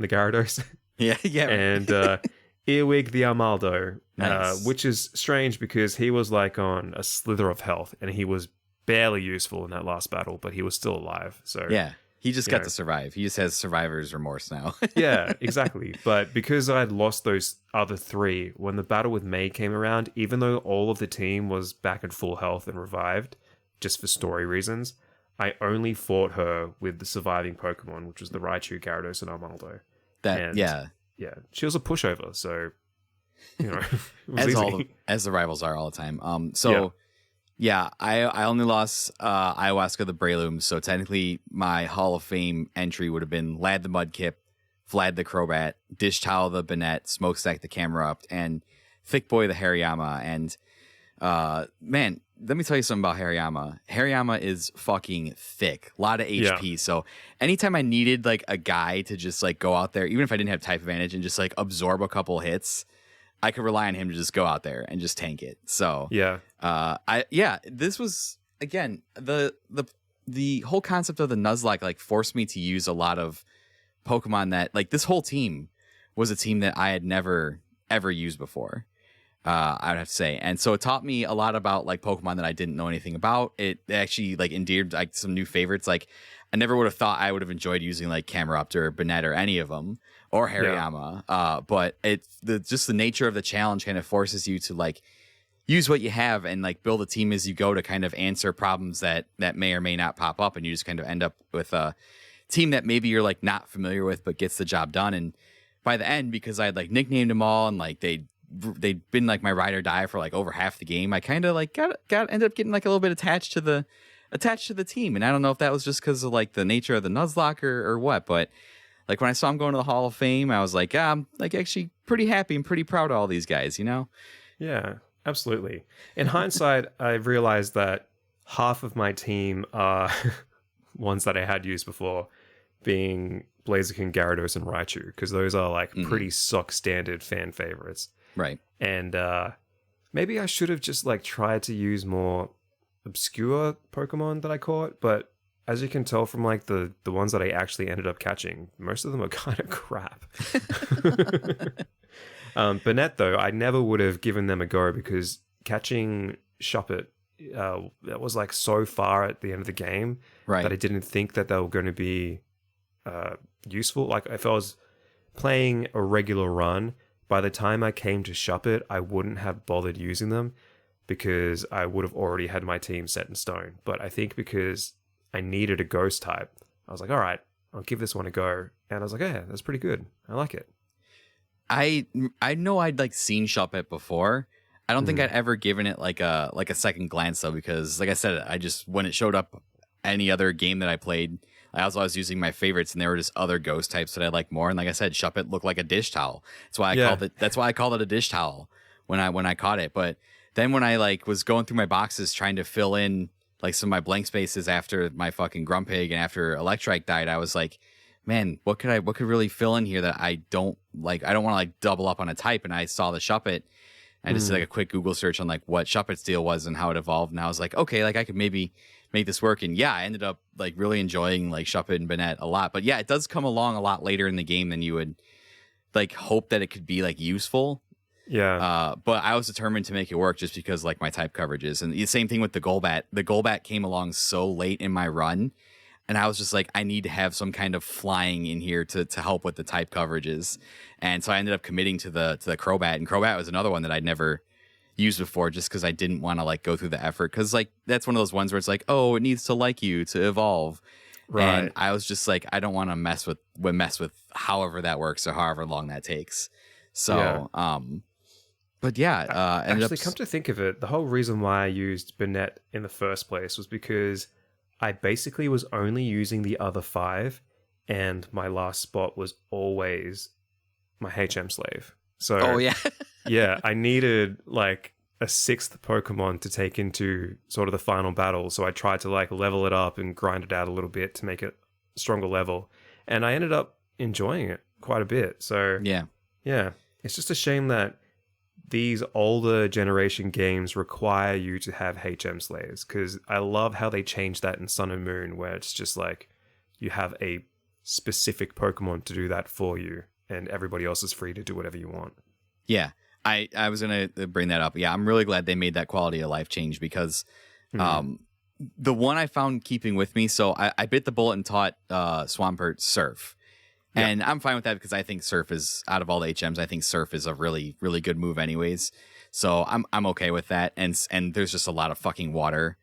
Gyarados, Yeah, yeah. and Earwig the Armaldo, Nice. which is strange because he was like on a slither of health and he was barely useful in that last battle, but he was still alive. So Yeah. He just got know. to survive. He just has survivor's remorse now. yeah, exactly. But because I'd lost those other three, when the battle with May came around, even though all of the team was back at full health and revived, just for story reasons, I only fought her with the surviving Pokemon, which was the Raichu, Gyarados, and Armaldo. Yeah. Yeah, she was a pushover, so you know, it was easy. As the rivals are all the time. I only lost Ayahuasca the Breloom, so technically my Hall of Fame entry would have been Lad the Mudkip, Vlad the Crobat, Dish Towel the Banette, Smokestack the Camerupt, and Thick Boy the Hariyama. And man, let me tell you something about Hariyama. Hariyama is fucking thick. A lot of HP. Yeah. So anytime I needed like a guy to just like go out there, even if I didn't have type advantage and just like absorb a couple hits, I could rely on him to just go out there and just tank it. So Yeah, this was again the whole concept of the Nuzlocke like forced me to use a lot of Pokemon that like this whole team was a team that I had never ever used before. I would have to say, and so it taught me a lot about like Pokemon that I didn't know anything about. It actually like endeared like some new favorites. Like I never would have thought I would have enjoyed using like Camerupt or Banette or any of them or Hariyama. But just the nature of the challenge kind of forces you to like use what you have and like build a team as you go to kind of answer problems that may or may not pop up, and you just kind of end up with a team that maybe you're like not familiar with but gets the job done. And by the end, because I had like nicknamed them all and like they'd been like my ride or die for like over half the game, I kind of like ended up getting like a little bit attached to the team. And I don't know if that was just because of like the nature of the Nuzlocke or what, but like when I saw him going to the Hall of Fame, I was like, I'm like actually pretty happy and pretty proud of all these guys, you know? Yeah, absolutely. In hindsight, I've realized that half of my team are ones that I had used before, being Blaziken, Gyarados, and Raichu, because those are like pretty stock standard fan favorites. Right. And maybe I should have just like tried to use more obscure Pokemon that I caught, but as you can tell from like the ones that I actually ended up catching, most of them are kind of crap. Banette though, I never would have given them a go because catching Shuppet, that was like so far at the end of the game that I didn't think that they were going to be useful. Like if I was playing a regular run, by the time I came to Shuppet, I wouldn't have bothered using them because I would have already had my team set in stone. But I think because I needed a ghost type, I was like, all right, I'll give this one a go. And I was like, yeah, that's pretty good. I like it. I know I'd like seen Shuppet before. I don't think I'd ever given it like a second glance though, because like I said, I just when it showed up any other game that I played, I was using my favorites, and there were just other ghost types that I like more. And like I said, Shuppet looked like a dish towel. That's why I called it a dish towel when I caught it. But then when I like was going through my boxes trying to fill in like some of my blank spaces after my fucking Grumpig and after Electrike died, I was like, man, what could really fill in here that I don't like? I don't want to like double up on a type. And I saw the Shuppet. I just did like a quick Google search on like what Shuppet's deal was and how it evolved. And I was like, okay, like I could maybe make this work. And yeah, I ended up like really enjoying like Shuppet and Banette a lot. But yeah, it does come along a lot later in the game than you would like hope that it could be like useful. Yeah. But I was determined to make it work just because like my type coverages. And the same thing with the Golbat. The Golbat came along so late in my run. And I was just like, I need to have some kind of flying in here to help with the type coverages. And so I ended up committing to the Crobat. And Crobat was another one that I'd never used before just because I didn't want to like go through the effort. Because like that's one of those ones where it's like, oh, it needs to like you to evolve. Right. And I was just like, I don't want to mess with however that works or however long that takes. So, but yeah, actually, come to think of it, the whole reason why I used Banette in the first place was because I basically was only using the other 5, and my last spot was always my HM slave. So, Oh, yeah. yeah, I needed like a 6th Pokemon to take into sort of the final battle. So I tried to like level it up and grind it out a little bit to make it a stronger level. And I ended up enjoying it quite a bit. So, yeah, it's just a shame that these older generation games require you to have HM slaves, because I love how they changed that in Sun and Moon, where it's just like you have a specific Pokemon to do that for you, and everybody else is free to do whatever you want. Yeah, I was going to bring that up. Yeah, I'm really glad they made that quality of life change, because the one I found keeping with me, so I bit the bullet and taught Swampert Surf. Yep. And I'm fine with that because I think Surf is, out of all the HMs, I think Surf is a really, really good move anyways. So I'm okay with that. And there's just a lot of fucking water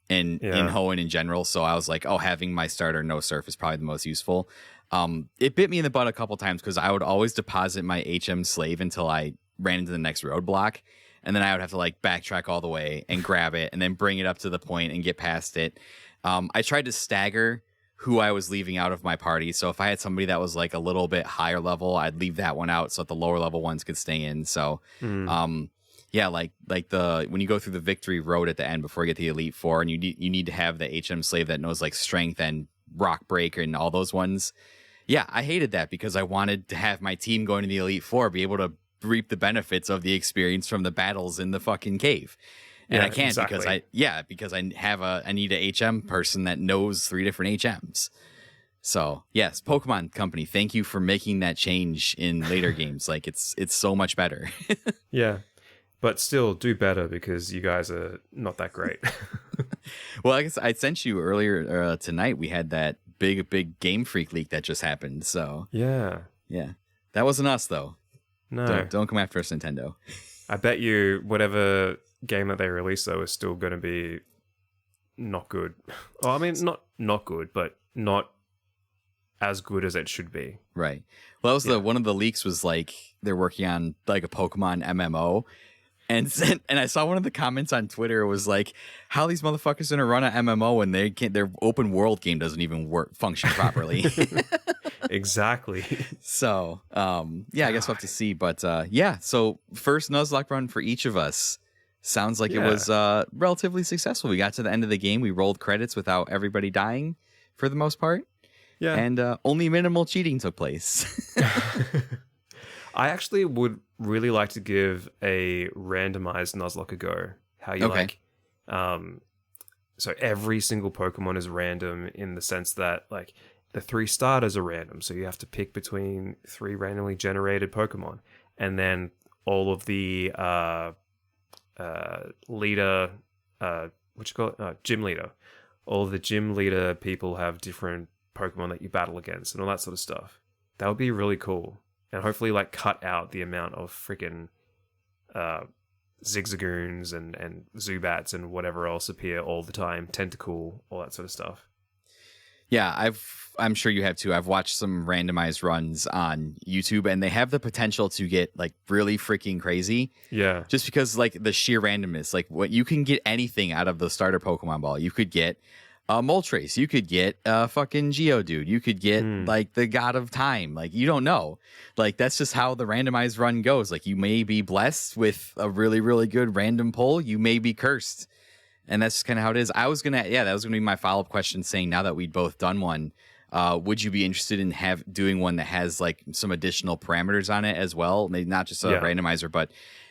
in Hoenn in general. So I was like, oh, having my starter no Surf is probably the most useful. It bit me in the butt a couple times because I would always deposit my HM slave until I ran into the next roadblock. And then I would have to like backtrack all the way and grab it and then bring it up to the point and get past it. I tried to stagger who I was leaving out of my party. So if I had somebody that was like a little bit higher level, I'd leave that one out so that the lower level ones could stay in. So, yeah, like when you go through the victory road at the end before you get to the Elite Four, and you need to have the HM slave that knows like strength and rock break and all those ones. Yeah, I hated that because I wanted to have my team going to the Elite Four be able to reap the benefits of the experience from the battles in the fucking cave. And I can't because I need a HM person that knows 3 different HMs. So yes, Pokemon Company, thank you for making that change in later games. Like it's so much better. Yeah, but still do better because you guys are not that great. Well, I guess I sent you earlier tonight. We had that big Game Freak leak that just happened. So yeah, that wasn't us though. No, don't come after us, Nintendo. I bet you whatever game that they release though is still going to be not good. Well, I mean, not good, but not as good as it should be. Right. Well, that was one of the leaks was like they're working on like a Pokemon MMO, and I saw one of the comments on Twitter was like, "How these motherfuckers gonna run an MMO when they can't? Their open world game doesn't even function properly." Exactly. So, yeah, I guess we'll have to see. But yeah, so first Nuzlocke run for each of us. Sounds like it was relatively successful. We got to the end of the game. We rolled credits without everybody dying for the most part. Yeah. And only minimal cheating took place. I actually would really like to give a randomized Nuzlocke a go. How you like... so every single Pokemon is random in the sense that like the 3 starters are random. So you have to pick between 3 randomly generated Pokemon. And then all of the... leader, gym leader. All of the gym leader people have different Pokemon that you battle against and all that sort of stuff. That would be really cool. And hopefully like cut out the amount of freaking Zigzagoons and Zubats and whatever else appear all the time. Tentacool, all that sort of stuff. Yeah, I'm sure you have too. I've watched some randomized runs on YouTube, and they have the potential to get like really freaking crazy. Yeah, just because like the sheer randomness, like what you can get anything out of the starter Pokemon ball. You could get a Moltres, you could get a fucking Geodude, you could get like the God of Time. Like you don't know. Like that's just how the randomized run goes. Like you may be blessed with a really really good random pull. You may be cursed. And that's kind of how it is. That was gonna be my follow-up question, saying now that we'd both done one, would you be interested in doing one that has like some additional parameters on it as well? Maybe not just a randomizer, but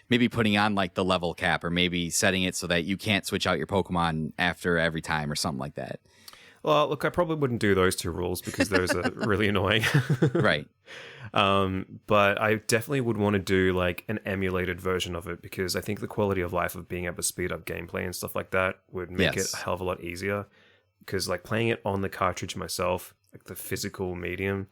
maybe putting on like the level cap, or maybe setting it so that you can't switch out your Pokemon after every time or something like that. Well, look, I probably wouldn't do those 2 rules because those are really annoying. Right. But I definitely would want to do like an emulated version of it, because I think the quality of life of being able to speed up gameplay and stuff like that would make it a hell of a lot easier. Because like playing it on the cartridge myself, like the physical medium,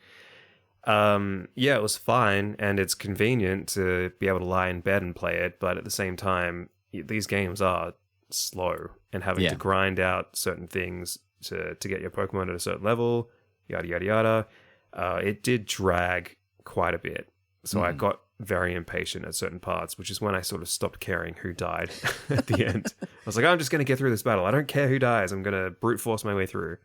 it was fine and it's convenient to be able to lie in bed and play it. But at the same time, these games are slow, and having to grind out certain things to get your Pokemon at a certain level, yada yada yada. It did drag quite a bit. So I got very impatient at certain parts, which is when I sort of stopped caring who died at the end. I was like, I'm just going to get through this battle. I don't care who dies. I'm going to brute force my way through.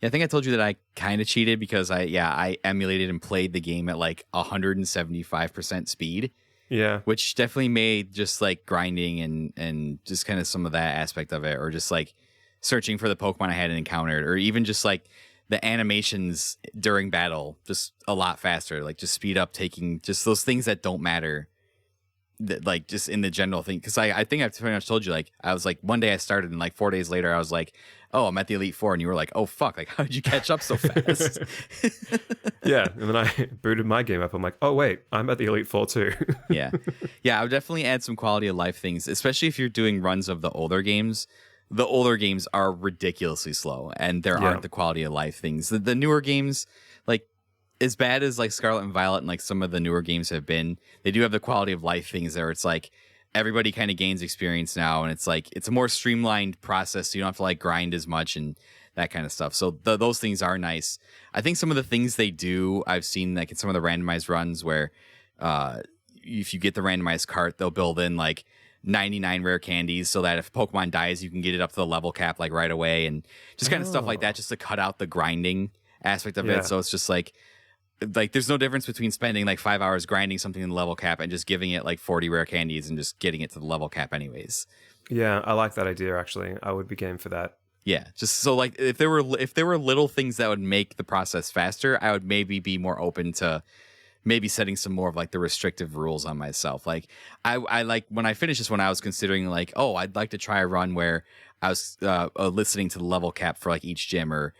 Yeah, I think I told you that I kind of cheated because I emulated and played the game at like 175% speed. Yeah. Which definitely made just like grinding and just kind of some of that aspect of it, or just like searching for the Pokemon I hadn't encountered, or even just like the animations during battle just a lot faster, like just speed up, taking just those things that don't matter, that like just in the general thing. Because I think I've pretty much told you, like I was like one day I started and like 4 days later I was like, oh, I'm at the Elite Four, and you were like, oh fuck, like how did you catch up so fast? Yeah, and then I booted my game up. I'm like, oh wait, I'm at the Elite Four too. yeah, I would definitely add some quality of life things, especially if you're doing runs of the older games. The older games are ridiculously slow, and there aren't the quality of life things. The newer games, like as bad as like Scarlet and Violet and like some of the newer games have been, they do have the quality of life things there. It's like everybody kind of gains experience now, and it's like it's a more streamlined process, so you don't have to like grind as much and that kind of stuff. So those things are nice. I think some of the things they do, I've seen like in some of the randomized runs where if you get the randomized cart, they'll build in like 99 rare candies so that if Pokemon dies, you can get it up to the level cap like right away, and just kind of stuff like that, just to cut out the grinding aspect of it. So it's just like there's no difference between spending like 5 hours grinding something in the level cap and just giving it like 40 rare candies and just getting it to the level cap anyways. Yeah, I like that idea actually. I would be game for that. Yeah, just so like if there were little things that would make the process faster, I would maybe be more open to maybe setting some more of like the restrictive rules on myself. Like I like when I finished this one, I was considering like, oh, I'd like to try a run where I was listening to the level cap for like each gym, or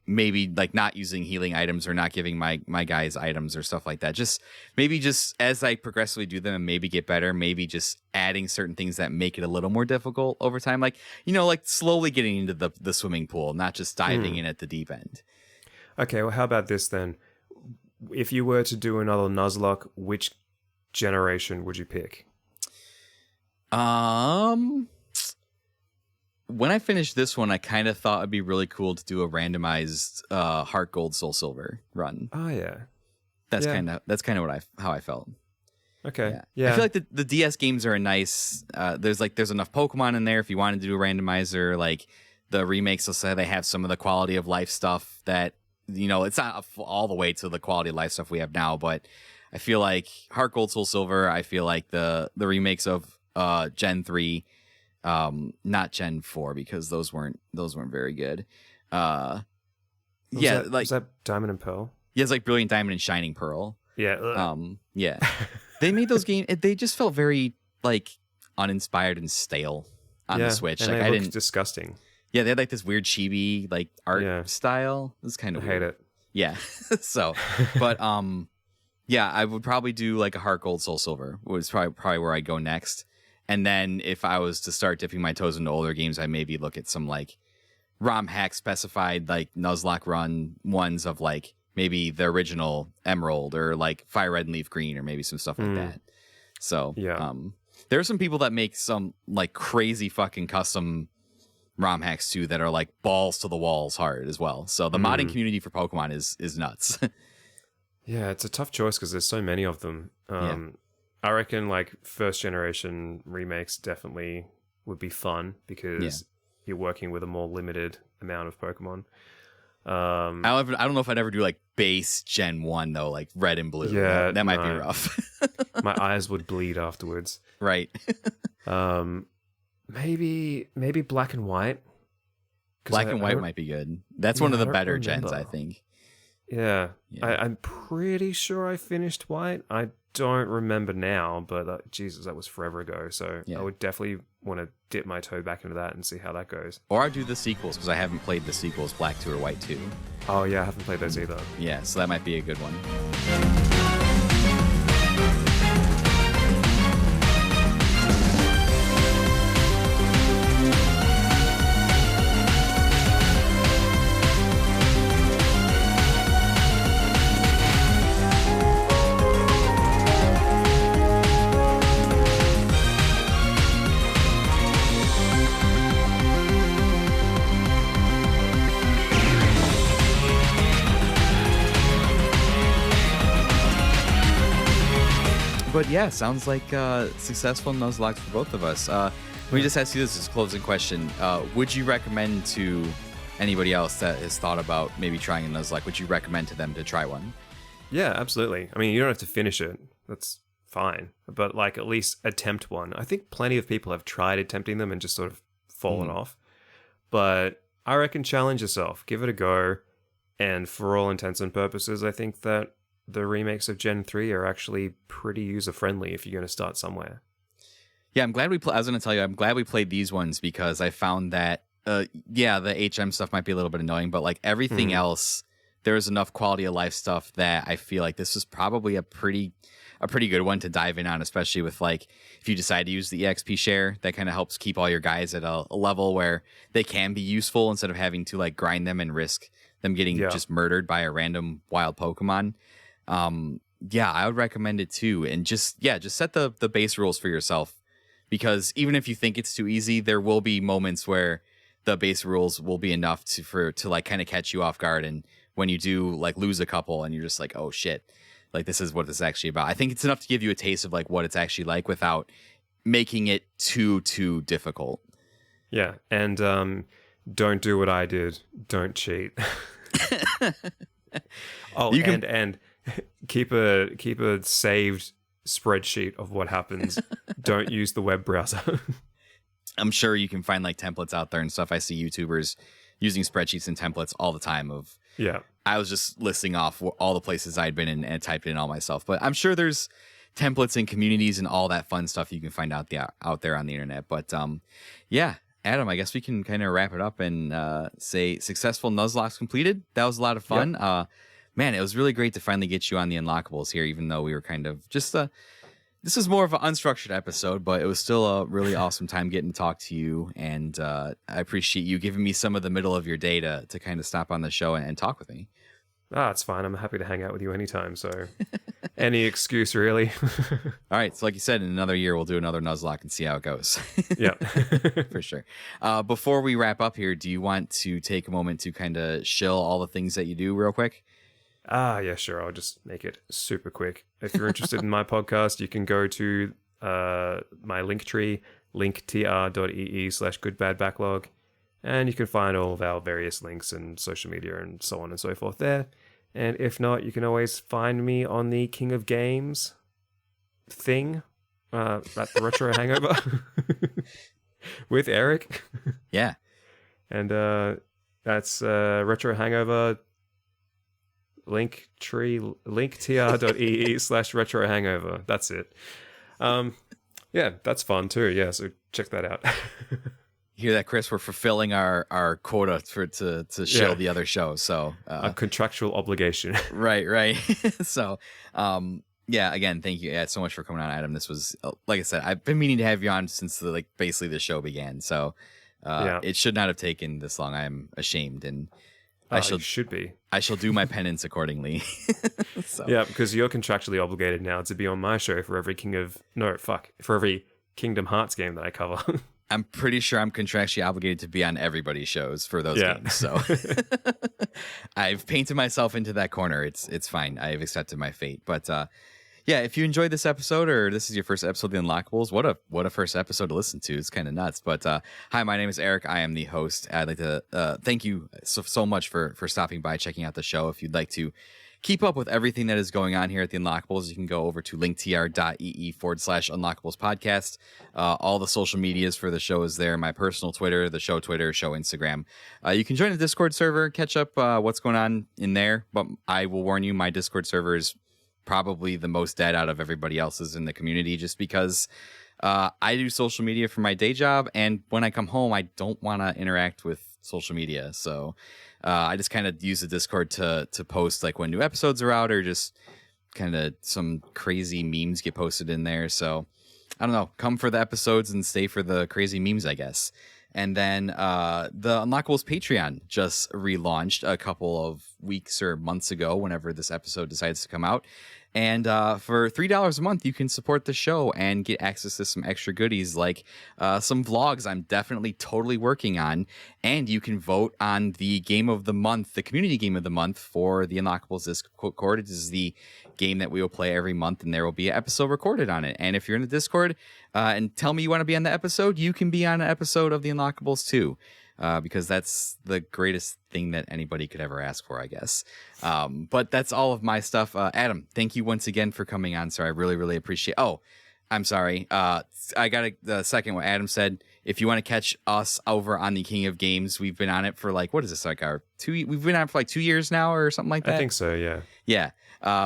maybe like not using healing items or not giving my guys items or stuff like that. Just maybe just as I progressively do them and maybe get better, maybe just adding certain things that make it a little more difficult over time. Like, you know, like slowly getting into the swimming pool, not just diving in at the deep end. Okay, well, how about this then? If you were to do another Nuzlocke, which generation would you pick? When I finished this one, I kind of thought it'd be really cool to do a randomized Heart Gold Soul Silver run. Oh yeah, that's kind of how I felt. Okay, yeah. I feel like the DS games are a nice. There's enough Pokemon in there if you wanted to do a randomizer. Like the remakes will say they have some of the quality of life stuff that, you know, it's not all the way to the quality of life stuff we have now, but I feel like Heart Gold Soul Silver. I feel like the remakes of Gen 3. Not Gen 4 because those weren't very good. Was that Diamond and Pearl? Yeah, it's like Brilliant Diamond and Shining Pearl. Yeah. Yeah. They made those games. They just felt very like uninspired and stale on the Switch. And like they looked disgusting. Yeah, they had like this weird chibi like art style. It was kind of weird. I hate it. Yeah. So, but yeah, I would probably do like a Heart Gold Soul Silver. Was probably where I'd go next. And then if I was to start dipping my toes into older games, I maybe look at some like ROM hack specified like Nuzlocke run ones of like maybe the original Emerald or like Fire Red and Leaf Green or maybe some stuff like that. So there are some people that make some like crazy fucking custom ROM hacks too that are like balls to the walls hard as well. So the modding community for Pokemon is nuts. Yeah, it's a tough choice because there's so many of them. I reckon like first generation remakes definitely would be fun because you're working with a more limited amount of Pokemon. I don't know if I'd ever do like base Gen 1 though, like red and blue. Yeah, that might be rough. My eyes would bleed afterwards. Right. Maybe black and white. Black and white might be good. That's one of the better gens, I think. Yeah. I'm pretty sure I finished white. I don't remember now, but Jesus, that was forever ago. So I would definitely want to dip my toe back into that and see how that goes. Or I'd do the sequels because I haven't played the sequels, Black 2 or White 2. Oh yeah, I haven't played those either. Yeah, so that might be a good one. But yeah, sounds like successful Nuzlocke for both of us. Let me just ask you this as a closing question. Would you recommend to anybody else that has thought about maybe trying a Nuzlocke, would you recommend to them to try one? Yeah, absolutely. I mean, you don't have to finish it. That's fine. But like at least attempt one. I think plenty of people have tried attempting them and just sort of fallen off. But I reckon challenge yourself. Give it a go. And for all intents and purposes, I think that the remakes of Gen 3 are actually pretty user-friendly if you're going to start somewhere. Yeah, I'm glad I was going to tell you, I'm glad we played these ones because I found that, the HM stuff might be a little bit annoying, but like everything else, there was enough quality of life stuff that I feel like this was probably a pretty good one to dive in on, especially with like if you decide to use the EXP share, that kind of helps keep all your guys at a level where they can be useful instead of having to like grind them and risk them getting just murdered by a random wild Pokemon. I would recommend it too. And just set the base rules for yourself, because even if you think it's too easy, there will be moments where the base rules will be enough to like kind of catch you off guard. And when you do like lose a couple and you're just like, oh shit, like this is what this is actually about. I think it's enough to give you a taste of like what it's actually like without making it too difficult. Yeah. And, don't do what I did. Don't cheat. And keep a saved spreadsheet of what happens. Don't use the web browser. I'm sure you can find like templates out there and stuff. I see YouTubers using spreadsheets and templates all the time I was just listing off all the places I'd been in and typed in all myself, but I'm sure there's templates and communities and all that fun stuff you can find out there on the internet. But Adam, I guess we can kind of wrap it up and say successful Nuzlocke completed. That was a lot of fun. Yep. Man, it was really great to finally get you on the Unlockables here, even though we were kind of just this is more of an unstructured episode, but it was still a really awesome time getting to talk to you. And I appreciate you giving me some of the middle of your day to kind of stop on the show and talk with me. It's fine. I'm happy to hang out with you anytime. So any excuse, really. All right. So like you said, in another year, we'll do another Nuzlocke and see how it goes. Yeah. For sure. Before we wrap up here, do you want to take a moment to kind of shill all the things that you do real quick? Yeah, sure. I'll just make it super quick. If you're interested in my podcast, you can go to my Linktree, linktr.ee/goodbadbacklog, and you can find all of our various links and social media and so on and so forth there. And if not, you can always find me on the King of Games thing at the Retro Hangover with Eric. Yeah. And that's Retro Hangover linktr.ee/retro hangover. That's it. That's fun too. Yeah, so check that out. Hear that, Chris? We're fulfilling our quota to show the other show. So a contractual obligation. Right. So again, thank you so much for coming on, Adam. This was like I said, I've been meaning to have you on since basically the show began. So it should not have taken this long. I'm ashamed, and should be. I shall do my penance accordingly. So. Yeah, because you're contractually obligated now to be on my show for every every Kingdom Hearts game that I cover. I'm pretty sure I'm contractually obligated to be on everybody's shows for those games. So I've painted myself into that corner. It's fine. I've accepted my fate. But if you enjoyed this episode, or this is your first episode of the Unlockables, what a first episode to listen to. It's kind of nuts. But hi, my name is Eric. I am the host. I'd like to thank you so much for stopping by, checking out the show. If you'd like to keep up with everything that is going on here at the Unlockables, you can go over to linktr.ee/Unlockables podcast. All the social medias for the show is there. My personal Twitter, the show Twitter, show Instagram. You can join the Discord server, catch up what's going on in there. But I will warn you, my Discord server is probably the most dead out of everybody else's in the community, just because I do social media for my day job, and when I come home, I don't want to interact with social media. So I just kind of use the Discord to post like when new episodes are out, or just kind of some crazy memes get posted in there. So I don't know, come for the episodes and stay for the crazy memes, I guess. And then the Unlockables Patreon just relaunched a couple of weeks or months ago, whenever this episode decides to come out. And for $3 a month, you can support the show and get access to some extra goodies like some vlogs I'm definitely totally working on. And you can vote on the game of the month, the community game of the month for the Unlockables Discord. It is the game that we will play every month, and there will be an episode recorded on it. And if you're in the Discord and tell me you want to be on the episode, you can be on an episode of the Unlockables too. Because that's the greatest thing that anybody could ever ask for, I guess. But that's all of my stuff. Adam, thank you once again for coming on, sir. I really, really appreciate. Oh, I'm sorry. I got the second what Adam said. If you want to catch us over on the King of Games, we've been on it for like, what is this, like we've been on it for like 2 years now or something like that. I think so, yeah. Yeah.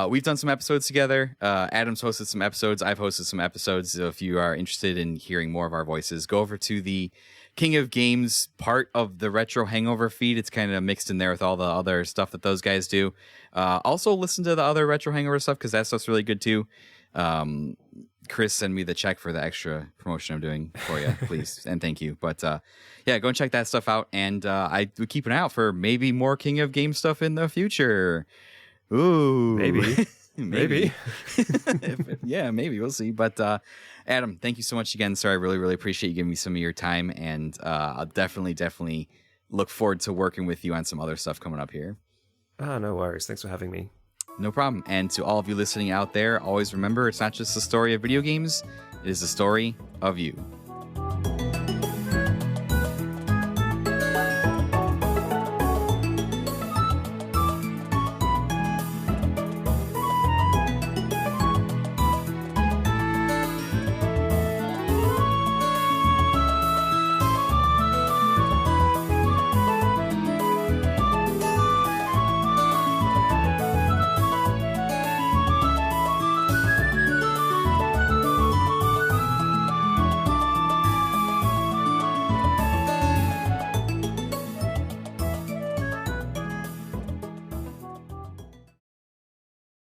We've done some episodes together. Adam's hosted some episodes. I've hosted some episodes. So if you are interested in hearing more of our voices, go over to the King of Games part of the Retro Hangover feed. It's kind of mixed in there with all the other stuff that those guys do. Also listen to the other Retro Hangover stuff because that stuff's really good too. Chris, send me the check for the extra promotion I'm doing for you, please. And thank you. But yeah, go and check that stuff out. And I would keep an eye out for maybe more King of Games stuff in the future. Ooh. Maybe. Maybe. Yeah, maybe. We'll see. But Adam, thank you so much again, sir. I really, really appreciate you giving me some of your time. And I'll definitely look forward to working with you on some other stuff coming up here. No worries. Thanks for having me. No problem. And to all of you listening out there, always remember, it's not just the story of video games. It is the story of you.